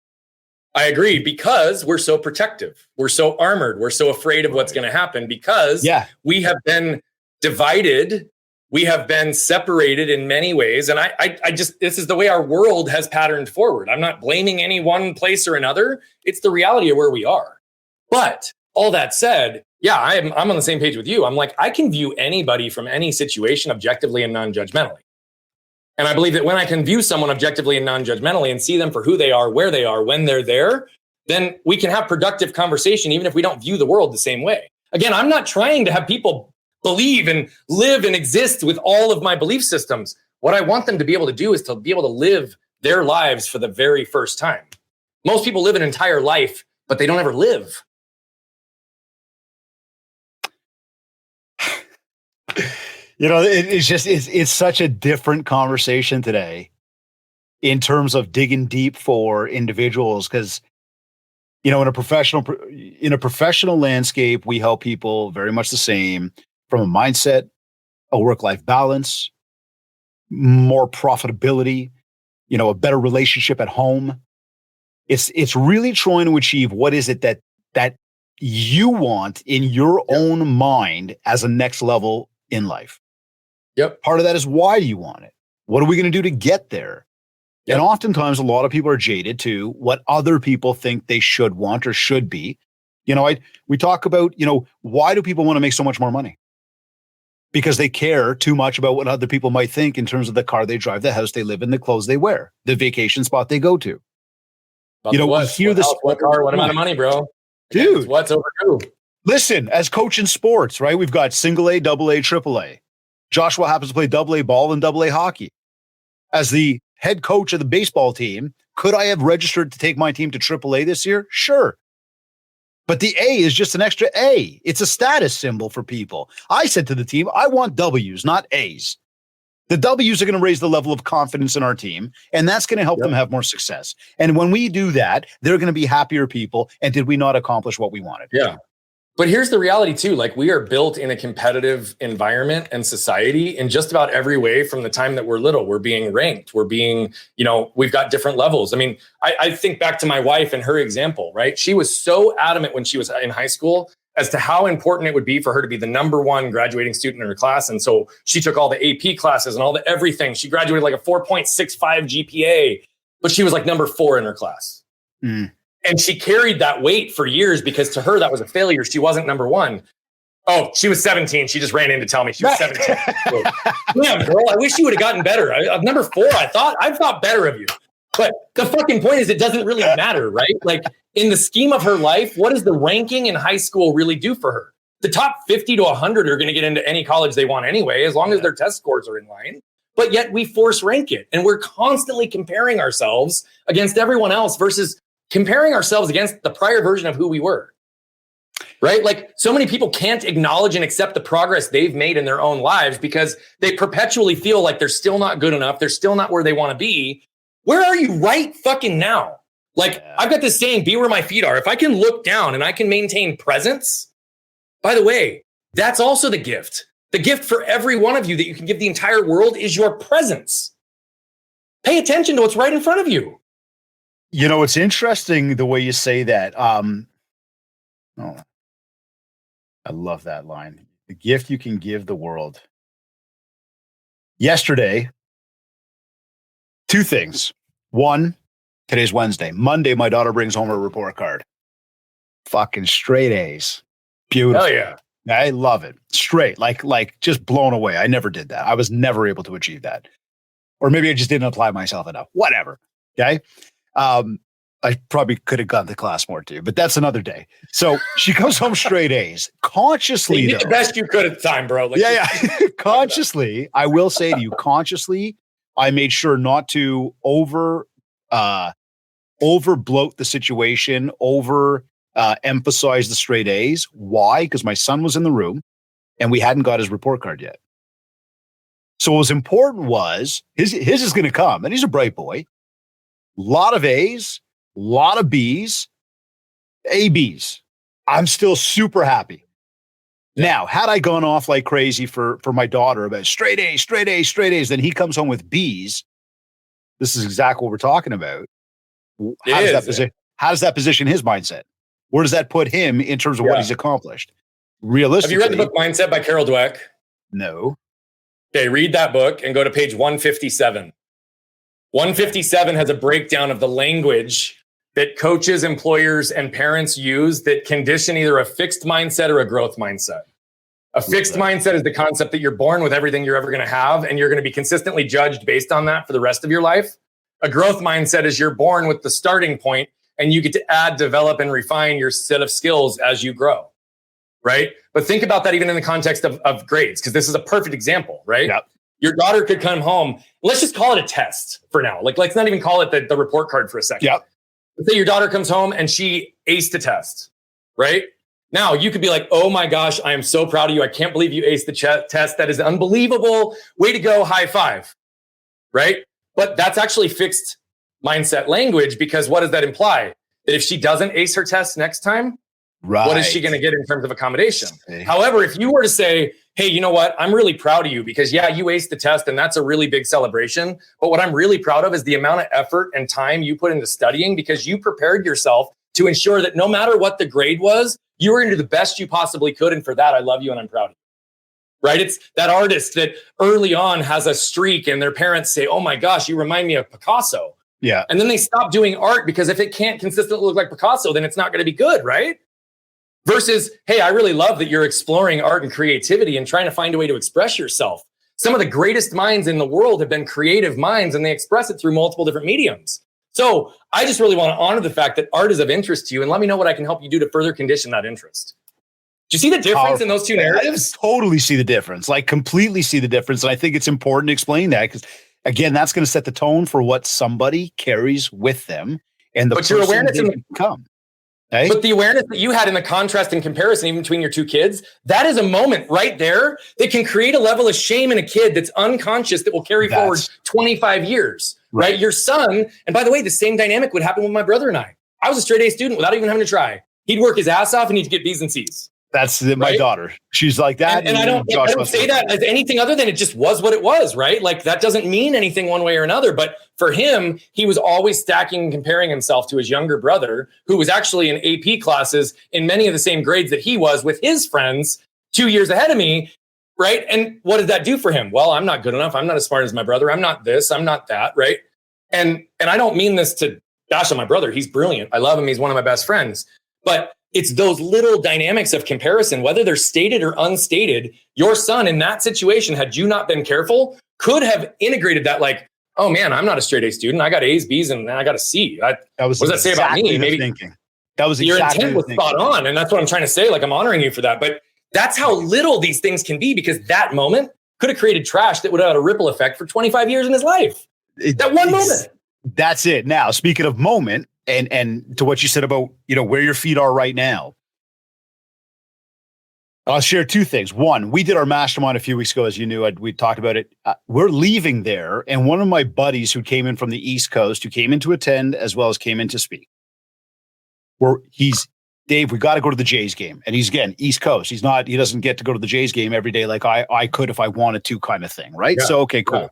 I agree, because we're so protective. We're so armored. We're so afraid of what's going to happen because we have been divided. We have been separated in many ways. And I just, this is the way our world has patterned forward. I'm not blaming any one place or another. It's the reality of where we are. But all that said, I'm on the same page with you. I'm like, I can view anybody from any situation objectively and non-judgmentally. And I believe that when I can view someone objectively and non-judgmentally and see them for who they are, where they are, when they're there, then we can have productive conversation, even if we don't view the world the same way. Again, I'm not trying to have people believe and live and exist with all of my belief systems. What I want them to be able to do is to be able to live their lives for the very first time. Most people live an entire life, but they don't ever live. It's such a different conversation today in terms of digging deep for individuals. Cause in a professional landscape, we help people very much the same from a mindset, a work-life balance, more profitability, a better relationship at home. It's really trying to achieve what is it that you want in your own mind as a next level in life. Yep. Part of that is why you want it. What are we going to do to get there? Yep. And oftentimes a lot of people are jaded to what other people think they should want or should be. We talk about, why do people want to make so much more money? Because they care too much about what other people might think in terms of the car they drive, the house they live in, the clothes they wear, the vacation spot they go to. We hear this. What car, what amount of money, bro? Dude. Again, what's overdue? Listen, as coach in sports, right? We've got single A, double A, triple A. Joshua happens to play double A ball and double A hockey. As the head coach of the baseball team, could I have registered to take my team to triple A this year? Sure. But the A is just an extra A. It's a status symbol for people. I said to the team, I want W's, not A's. The W's are going to raise the level of confidence in our team, and that's going to help them have more success. And when we do that, they're going to be happier people. And did we not accomplish what we wanted? Yeah. But here's the reality too. Like, we are built in a competitive environment and society in just about every way. From the time that we're little, we're being ranked. We're being, we've got different levels. I mean, I think back to my wife and her example, right? She was so adamant when she was in high school as to how important it would be for her to be the number one graduating student in her class. And so she took all the AP classes and all the everything. She graduated like a 4.65 GPA, but she was like number 4 in her class. Mm. And she carried that weight for years because to her, that was a failure. She wasn't number 1. Oh, she was 17. She just ran in to tell me she was 17. Damn, girl, I wish you would have gotten better. I'm number 4. I thought better of you. But the fucking point is, it doesn't really matter, right? Like, in the scheme of her life, what does the ranking in high school really do for her? The top 50 to 100 are going to get into any college they want anyway, as long as their test scores are in line. But yet we force rank it. And we're constantly comparing ourselves against everyone else versus comparing ourselves against the prior version of who we were, right? Like, so many people can't acknowledge and accept the progress they've made in their own lives because they perpetually feel like they're still not good enough. They're still not where they want to be. Where are you right fucking now? Like, I've got this saying, be where my feet are. If I can look down and I can maintain presence, by the way, that's also the gift. The gift for every one of you that you can give the entire world is your presence. Pay attention to what's right in front of you. You know, it's interesting the way you say that. Oh, I love that line. The gift you can give the world. Yesterday, two things. One, today's Wednesday. Monday, my daughter brings home her report card. Fucking straight A's. Beautiful. Hell yeah. I love it. Straight, like just blown away. I never did that. I was never able to achieve that. Or maybe I just didn't apply myself enough. Whatever. Okay. I probably could have gone to class more too, but that's another day. So she comes home straight A's. Consciously, you did the best you could at the time, bro. Like, yeah. Consciously, I will say to you, consciously, I made sure not to over bloat the situation, emphasize the straight A's. Why? Because my son was in the room and we hadn't got his report card yet. So what was important was his is going to come, and he's a bright boy. Lot of A's, lot of B's, ABs. I'm still super happy. Yeah. Now, had I gone off like crazy for my daughter about straight A's, then he comes home with B's. This is exactly what we're talking about. How does that position his mindset? Where does that put him in terms of what he's accomplished? Realistically. Have you read the book Mindset by Carol Dweck? No. Okay, read that book and go to page 157. 157 has a breakdown of the language that coaches, employers, and parents use that condition either a fixed mindset or a growth mindset. A fixed mindset is the concept that you're born with everything you're ever going to have, and you're going to be consistently judged based on that for the rest of your life. A growth mindset is you're born with the starting point, and you get to add, develop, and refine your set of skills as you grow, right? But think about that even in the context of grades, because this is a perfect example, right? Yep. Your daughter could come home. Let's just call it a test for now. Like, let's not even call it the report card for a second. Yep. Let's say your daughter comes home and she aced a test, right? Now you could be like, oh my gosh, I am so proud of you. I can't believe you aced the test. That is unbelievable. Way to go. High five, right? But that's actually fixed mindset language, because what does that imply? That if she doesn't ace her test next time, right, what is she going to get in terms of accommodation? Okay. However, if you were to say, hey, you know what? I'm really proud of you because, yeah, you aced the test and that's a really big celebration. But what I'm really proud of is the amount of effort and time you put into studying, because you prepared yourself to ensure that no matter what the grade was, you were going to do the best you possibly could. And for that, I love you and I'm proud of you. Right? It's that artist that early on has a streak and their parents say, oh my gosh, you remind me of Picasso. Yeah. And then they stop doing art because if it can't consistently look like Picasso, then it's not going to be good, right? Versus, hey, I really love that you're exploring art and creativity and trying to find a way to express yourself. Some of the greatest minds in the world have been creative minds, and they express it through multiple different mediums. So I just really want to honor the fact that art is of interest to you, and let me know what I can help you do to further condition that interest. Do you see the difference in those two narratives? I totally see the difference, like completely see the difference. And I think it's important to explain that, because again, that's going to set the tone for what somebody carries with them and the person they become. Hey? But the awareness that you had in the contrast and comparison, even between your two kids, that is a moment right there that can create a level of shame in a kid that's unconscious that will carry forward 25 years, right? Your son, and by the way, the same dynamic would happen with my brother and I. I was a straight A student without even having to try. He'd work his ass off and he'd get B's and C's. That's my daughter. She's like that. And I don't say that as anything other than it just was what it was, right? Like that doesn't mean anything one way or another. But for him, he was always stacking and comparing himself to his younger brother, who was actually in AP classes in many of the same grades that he was with his friends 2 years ahead of me, right? And what did that do for him? Well, I'm not good enough. I'm not as smart as my brother. I'm not this. I'm not that, right? And I don't mean this to bash on my brother. He's brilliant. I love him. He's one of my best friends. But it's those little dynamics of comparison, whether they're stated or unstated. Your son in that situation, had you not been careful, could have integrated that like, oh man, I'm not a straight A student. I got A's, B's, and I got a C. What does that say about me? Maybe thinking. That was your intent was spot on. And that's what I'm trying to say. Like, I'm honoring you for that. But that's how little these things can be, because that moment could have created trash that would have had a ripple effect for 25 years in his life. That one moment. That's it. Now, speaking of moment, and to what you said about, where your feet are right now, I'll share two things. One, we did our mastermind a few weeks ago, as you knew, we talked about it. We're leaving there. And one of my buddies who came in from the East Coast, who came in to attend as well as came in to speak, he's Dave, we got to go to the Jays game. And he's, again, East Coast. He doesn't get to go to the Jays game every day like I could if I wanted to, kind of thing. Right. Yeah. So, okay, cool. Yeah.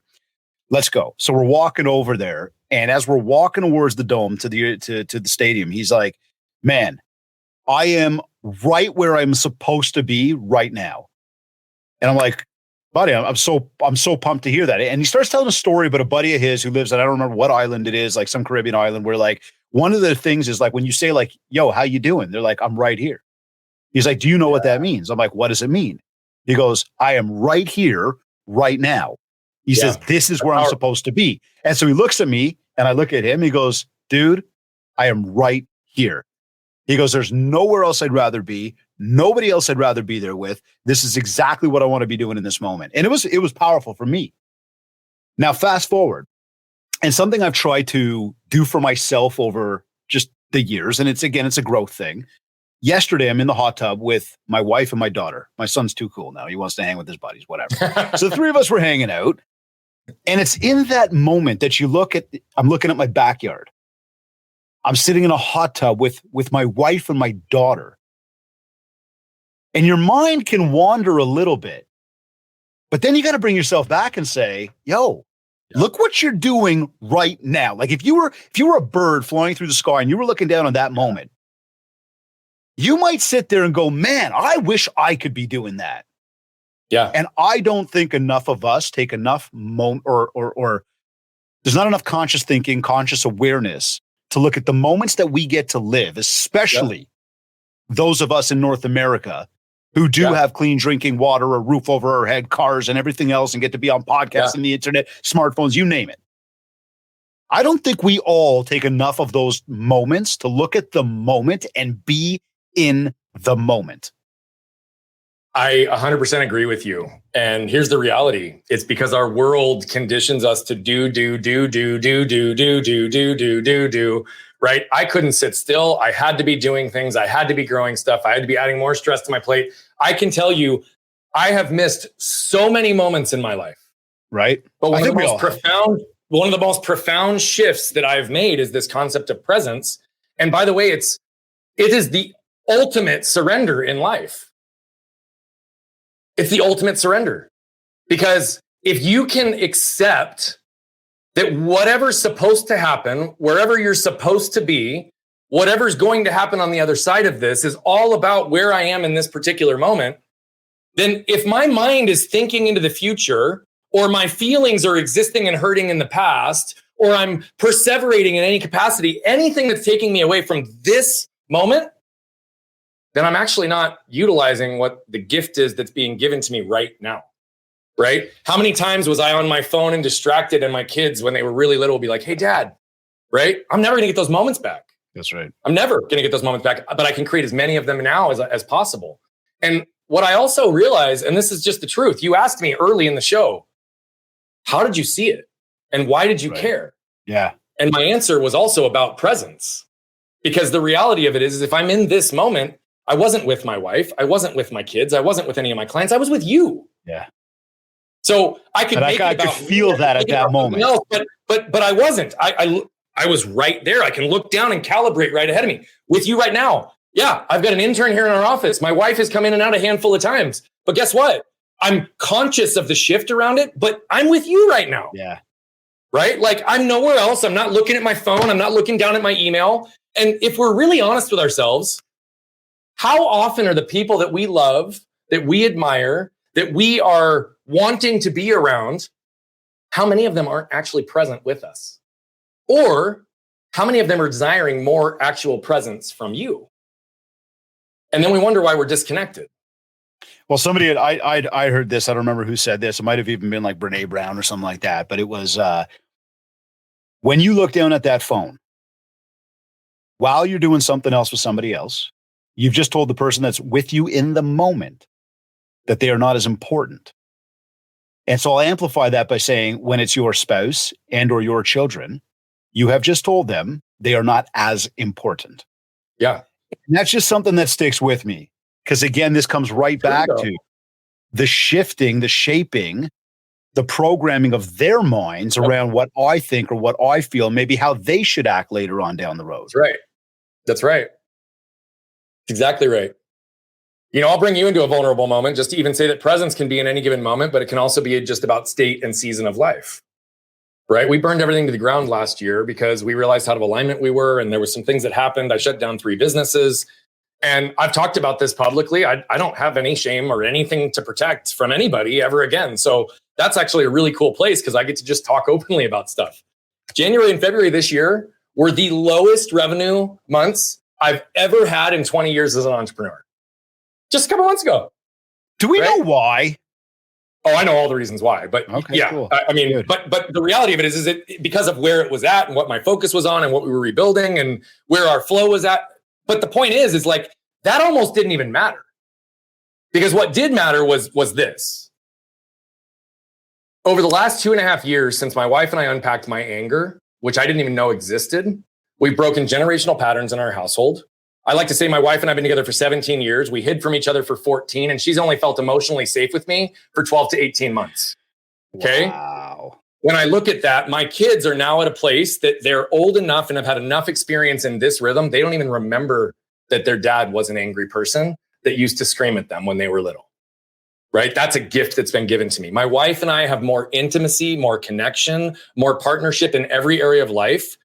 Let's go. So we're walking over there. And as we're walking towards the dome to the stadium, he's like, man, I am right where I'm supposed to be right now. And I'm like, buddy, I'm so pumped to hear that. And he starts telling a story about a buddy of his who lives, and I don't remember what island it is, like some Caribbean island, where like one of the things is like when you say like, yo, how you doing? They're like, I'm right here. He's like, do you know what that means? I'm like, what does it mean? He goes, I am right here, right now. He says, this is where I'm supposed to be. And so he looks at me and I look at him. He goes, dude, I am right here. He goes, there's nowhere else I'd rather be. Nobody else I'd rather be there with. This is exactly what I want to be doing in this moment. And it was powerful for me. Now, fast forward, and something I've tried to do for myself over just the years, and it's a growth thing. Yesterday, I'm in the hot tub with my wife and my daughter. My son's too cool now. He wants to hang with his buddies, whatever. So the three of us were hanging out. And it's in that moment that I'm looking at my backyard. I'm sitting in a hot tub with my wife and my daughter. And your mind can wander a little bit. But then you got to bring yourself back and say, yo, look what you're doing right now. Like if you were a bird flying through the sky and you were looking down on that moment, you might sit there and go, man, I wish I could be doing that. Yeah. And I don't think enough of us take enough or there's not enough conscious thinking, conscious awareness to look at the moments that we get to live, especially those of us in North America who do have clean drinking water, a roof over our head, cars and everything else, and get to be on podcasts and the internet, smartphones, you name it. I don't think we all take enough of those moments to look at the moment and be in the moment. I 100% agree with you. And here's the reality. It's because our world conditions us to do, right? I couldn't sit still. I had to be doing things. I had to be growing stuff. I had to be adding more stress to my plate. I can tell you, I have missed so many moments in my life. Right. But one of the most profound shifts that I've made is this concept of presence. And by the way, it is the ultimate surrender in life. It's the ultimate surrender. Because if you can accept that whatever's supposed to happen, wherever you're supposed to be, whatever's going to happen on the other side of this is all about where I am in this particular moment, then if my mind is thinking into the future, or my feelings are existing and hurting in the past, or I'm perseverating in any capacity, anything that's taking me away from this moment, then I'm actually not utilizing what the gift is that's being given to me right now, right? How many times was I on my phone and distracted, and my kids, when they were really little, would be like, hey, Dad, right? I'm never going to get those moments back. That's right. I'm never going to get those moments back, but I can create as many of them now as possible. And what I also realize, and this is just the truth, you asked me early in the show, how did you see it? And why did you care? Yeah. And my answer was also about presence. Because the reality of it is if I'm in this moment, I wasn't with my wife. I wasn't with my kids. I wasn't with any of my clients. I was with you. Yeah. So I could I could feel that at that moment. Else, but I wasn't. I was right there. I can look down and calibrate right ahead of me with you right now. Yeah, I've got an intern here in our office. My wife has come in and out a handful of times. But guess what? I'm conscious of the shift around it, but I'm with you right now. Yeah. Right? Like I'm nowhere else. I'm not looking at my phone. I'm not looking down at my email. And if we're really honest with ourselves, how often are the people that we love, that we admire, that we are wanting to be around, how many of them aren't actually present with us? Or how many of them are desiring more actual presence from you? And then we wonder why we're disconnected. Well, somebody I heard this. I don't remember who said this. It might have even been like Brene Brown or something like that. But it was when you look down at that phone while you're doing something else with somebody else, you've just told the person that's with you in the moment that they are not as important. And so I'll amplify that by saying when it's your spouse and or your children, you have just told them they are not as important. Yeah. And that's just something that sticks with me. Because again, this comes right back to the shifting, the shaping, the programming of their minds around what I think or what I feel, maybe how they should act later on down the road. That's right. That's right. exactly right. I'll bring you into a vulnerable moment just to even say that presence can be in any given moment, but it can also be just about state and season of life, right? We burned everything to the ground last year because we realized how out of alignment we were. And there were some things that happened. I shut down 3 businesses. And I've talked about this publicly. I don't have any shame or anything to protect from anybody ever again. So that's actually a really cool place because I get to just talk openly about stuff. January and February this year were the lowest revenue months I've ever had in 20 years as an entrepreneur. Just a couple months ago. Do we know why? Oh, I know all the reasons why, but okay, yeah, cool. I mean, Good. but the reality of it is it because of where it was at and what my focus was on and what we were rebuilding and where our flow was at. But the point is like that almost didn't even matter because what did matter was this. Over the last 2.5 years, since my wife and I unpacked my anger, which I didn't even know existed, we've broken generational patterns in our household. I like to say my wife and I have been together for 17 years. We hid from each other for 14, and she's only felt emotionally safe with me for 12 to 18 months. Okay. Wow. When I look at that, my kids are now at a place that they're old enough and have had enough experience in this rhythm. They don't even remember that their dad was an angry person that used to scream at them when they were little. Right? That's a gift that's been given to me. My wife and I have more intimacy, more connection, more partnership in every area of life.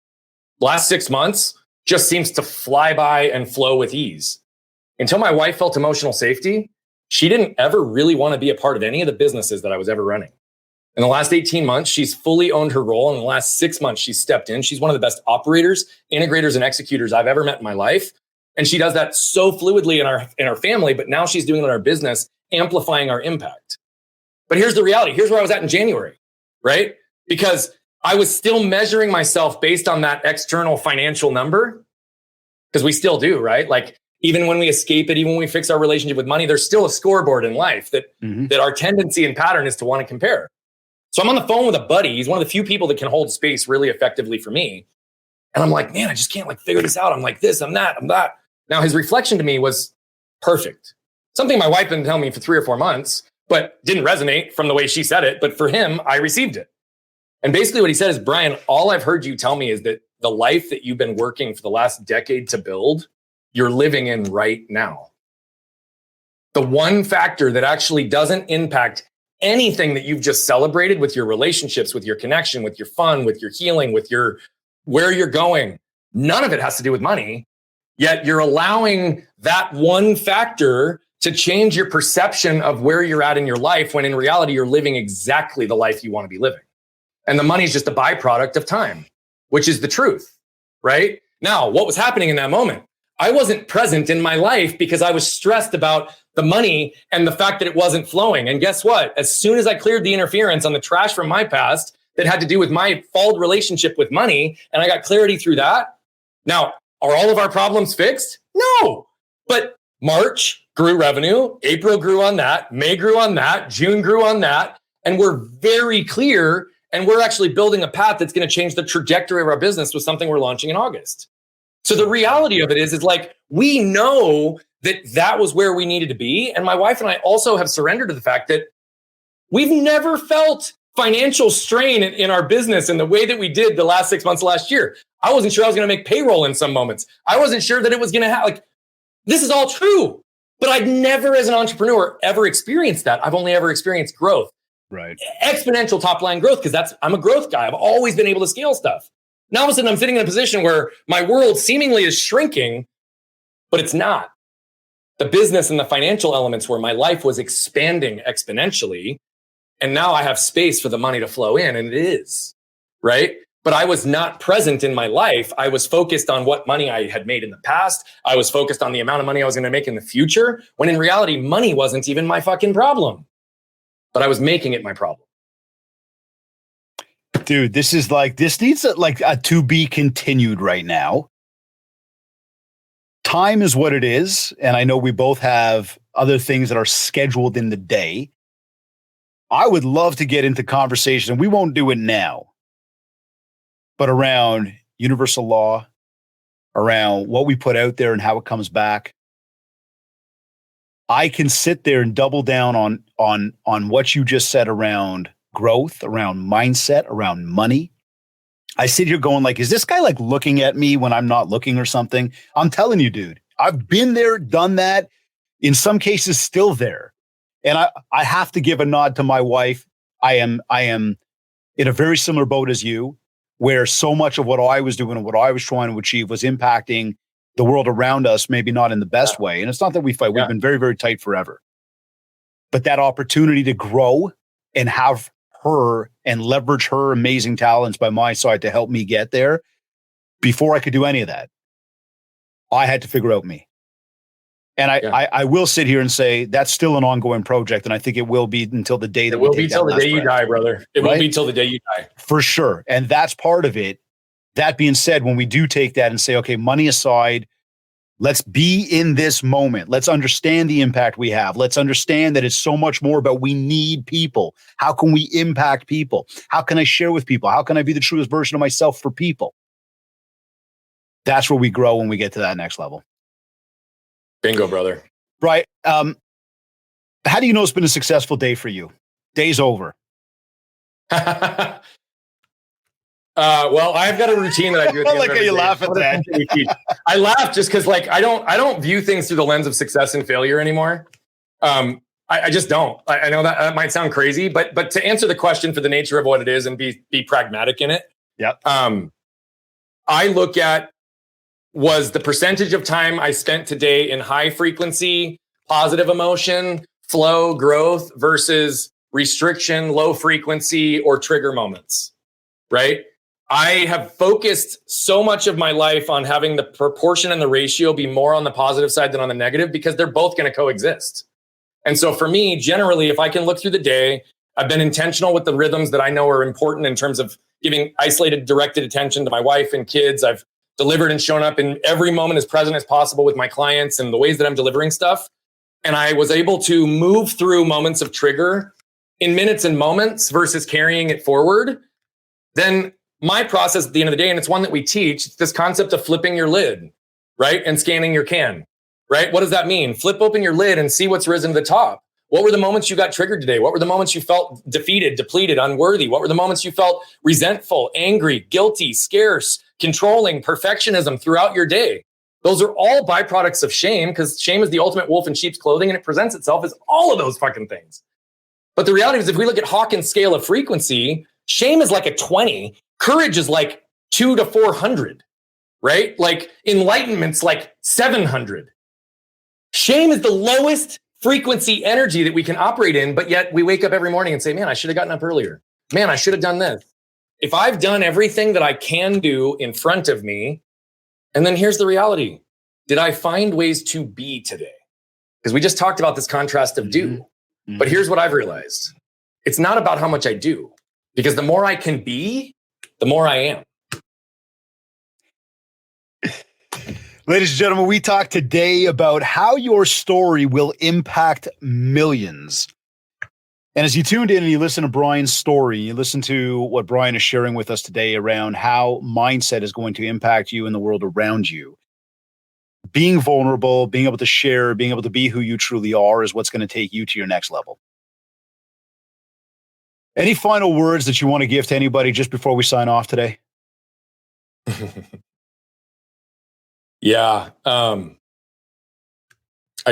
Last 6 months just seems to fly by and flow with ease. Until my wife felt emotional safety, she didn't ever really want to be a part of any of the businesses that I was ever running. In the last 18 months, she's fully owned her role. In the last 6 months, she's stepped in. She's one of the best operators, integrators, and executors I've ever met in my life. And she does that so fluidly in our family, but now she's doing it in our business, amplifying our impact. But here's the reality. Here's where I was at in January, right? Because I was still measuring myself based on that external financial number, because we still do, right? Like even when we escape it, even when we fix our relationship with money, there's still a scoreboard in life that our tendency and pattern is to want to compare. So I'm on the phone with a buddy. He's one of the few people that can hold space really effectively for me. And I'm like, man, I just can't figure this out. I'm like this, I'm that, I'm that. Now his reflection to me was perfect. Something my wife had been telling me for 3 or 4 months, but didn't resonate from the way she said it. But for him, I received it. And basically what he said is, Brian, all I've heard you tell me is that the life that you've been working for the last decade to build, you're living in right now. The one factor that actually doesn't impact anything that you've just celebrated with your relationships, with your connection, with your fun, with your healing, with your where you're going, none of it has to do with money. Yet you're allowing that one factor to change your perception of where you're at in your life, when in reality, you're living exactly the life you want to be living. And the money is just a byproduct of time, which is the truth, right? Now, what was happening in that moment? I wasn't present in my life because I was stressed about the money and the fact that it wasn't flowing. And guess what? As soon as I cleared the interference on the trash from my past that had to do with my failed relationship with money, and I got clarity through that. Now, are all of our problems fixed? No. But March grew revenue, April grew on that, May grew on that, June grew on that. And we're very clear, and we're actually building a path that's going to change the trajectory of our business with something we're launching in August. So the reality of it is like, we know that was where we needed to be. And my wife and I also have surrendered to the fact that we've never felt financial strain in our business in the way that we did the last 6 months of last year. I wasn't sure I was going to make payroll in some moments. I wasn't sure that it was going to have this is all true, but I'd never as an entrepreneur ever experienced that. I've only ever experienced growth, right? Exponential top line growth. Cause I'm a growth guy. I've always been able to scale stuff. Now all of a sudden I'm sitting in a position where my world seemingly is shrinking, but it's not. The business and the financial elements where my life was expanding exponentially. And now I have space for the money to flow in, and it is, right? But I was not present in my life. I was focused on what money I had made in the past. I was focused on the amount of money I was going to make in the future, when in reality, money wasn't even my fucking problem. But I was making it my problem. Dude, this needs a to be continued right now. Time is what it is. And I know we both have other things that are scheduled in the day. I would love to get into conversation, and we won't do it now, but around universal law, around what we put out there and how it comes back. I can sit there and double down on what you just said around growth, around mindset, around money. I sit here going is this guy looking at me when I'm not looking or something? I'm telling you, dude, I've been there, done that, in some cases still there. And I have to give a nod to my wife. I am in a very similar boat as you, where so much of what I was doing and what I was trying to achieve was impacting the world around us, maybe not in the best way. And it's not that we fight. We've been very, very tight forever. But that opportunity to grow and have her and leverage her amazing talents by my side to help me get there, before I could do any of that, I had to figure out me. And I will sit here and say that's still an ongoing project, and I think it will be until the day that it will be till the day you die, brother. It will be till the day you die, for sure. And that's part of it. That being said, when we do take that and say, okay, money aside, let's be in this moment. Let's understand the impact we have. Let's understand that it's so much more about we need people. How can we impact people? How can I share with people? How can I be the truest version of myself for people? That's where we grow when we get to that next level. Bingo, brother. Right. How do you know it's been a successful day for you? Day's over. Well, I've got a routine that I do. I like how you laugh at that. I laugh just because, like, I don't view things through the lens of success and failure anymore. I just don't. I know that might sound crazy, but to answer the question for the nature of what it is and be pragmatic in it. Yep. I look at was the percentage of time I spent today in high frequency, positive emotion, flow, growth versus restriction, low frequency, or trigger moments, right? I have focused so much of my life on having the proportion and the ratio be more on the positive side than on the negative, because they're both going to coexist. And so for me, generally, if I can look through the day, I've been intentional with the rhythms that I know are important in terms of giving isolated, directed attention to my wife and kids. I've delivered and shown up in every moment as present as possible with my clients and the ways that I'm delivering stuff. And I was able to move through moments of trigger in minutes and moments versus carrying it forward. Then my process at the end of the day, and it's one that we teach, it's this concept of flipping your lid, right? And scanning your can, right? What does that mean? Flip open your lid and see what's risen to the top. What were the moments you got triggered today? What were the moments you felt defeated, depleted, unworthy? What were the moments you felt resentful, angry, guilty, scarce, controlling, perfectionism throughout your day? Those are all byproducts of shame, because shame is the ultimate wolf in sheep's clothing, and it presents itself as all of those fucking things. But the reality is, if we look at Hawkins' scale of frequency, shame is like a 20. Courage is like 200 to 400, right? Like enlightenment's like 700. Shame is the lowest frequency energy that we can operate in, but yet we wake up every morning and say, man, I should have gotten up earlier. Man, I should have done this. If I've done everything that I can do in front of me, and then here's the reality. Did I find ways to be today? Because we just talked about this contrast of do. Mm-hmm. But here's what I've realized. It's not about how much I do, because the more I can be, the more I am. Ladies and gentlemen, we talked today about how your story will impact millions. And as you tuned in and you listen to Brian's story, you listen to what Brian is sharing with us today around how mindset is going to impact you and the world around you. Being vulnerable, being able to share, being able to be who you truly are is what's going to take you to your next level. Any final words that you want to give to anybody just before we sign off today? Yeah, I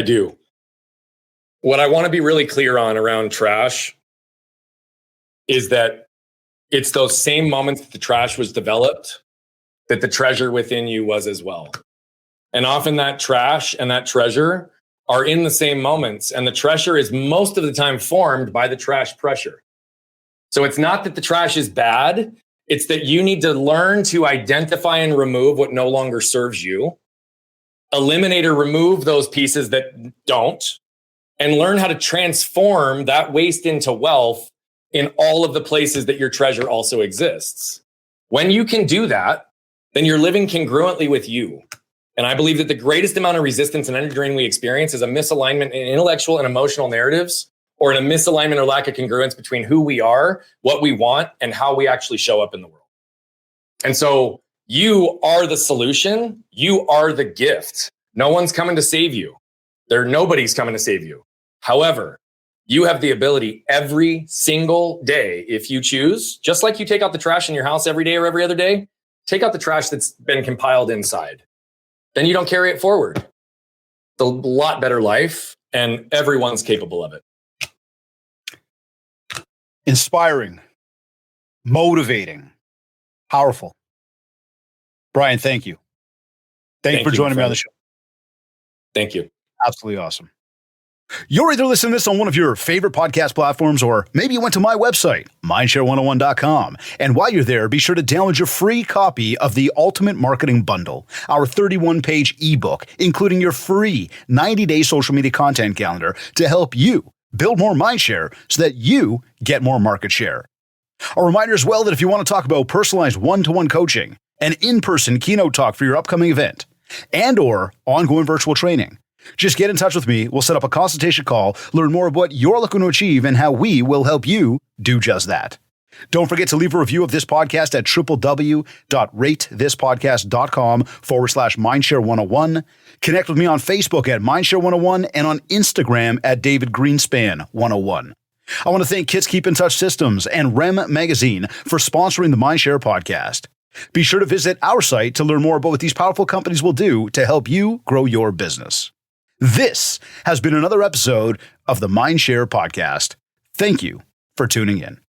do. What I want to be really clear on around trash is that it's those same moments that the trash was developed that the treasure within you was as well. And often that trash and that treasure are in the same moments. And the treasure is most of the time formed by the trash pressure. So it's not that the trash is bad. It's that you need to learn to identify and remove what no longer serves you, eliminate or remove those pieces that don't, and learn how to transform that waste into wealth in all of the places that your treasure also exists. When you can do that, then you're living congruently with you. And I believe that the greatest amount of resistance and energy drain we experience is a misalignment in intellectual and emotional narratives, or in a misalignment or lack of congruence between who we are, what we want, and how we actually show up in the world. And so you are the solution. You are the gift. No one's coming to save you. Nobody's coming to save you. However, you have the ability every single day, if you choose, just like you take out the trash in your house every day or every other day, take out the trash that's been compiled inside. Then you don't carry it forward. a lot better life, and everyone's capable of it. Inspiring, motivating, powerful. Brian, thank you. Thank you for joining me on the show. Thank you. Absolutely awesome. You're either listening to this on one of your favorite podcast platforms, or maybe you went to my website, mindshare101.com. And while you're there, be sure to download your free copy of the Ultimate Marketing Bundle, our 31-page ebook, including your free 90-day social media content calendar to help you build more mindshare so that you get more market share. A reminder as well that if you want to talk about personalized one-to-one coaching, an in-person keynote talk for your upcoming event, and or ongoing virtual training, just get in touch with me. We'll set up a consultation call, learn more of what you're looking to achieve, and how we will help you do just that. Don't forget to leave a review of this podcast at www.ratethispodcast.com/mindshare101. Connect with me on Facebook at mindshare101 and on Instagram at David Greenspan 101. I want to thank Kids Keep in Touch Systems and REM Magazine for sponsoring the Mindshare podcast. Be sure to visit our site to learn more about what these powerful companies will do to help you grow your business. This has been another episode of the Mindshare podcast. Thank you for tuning in.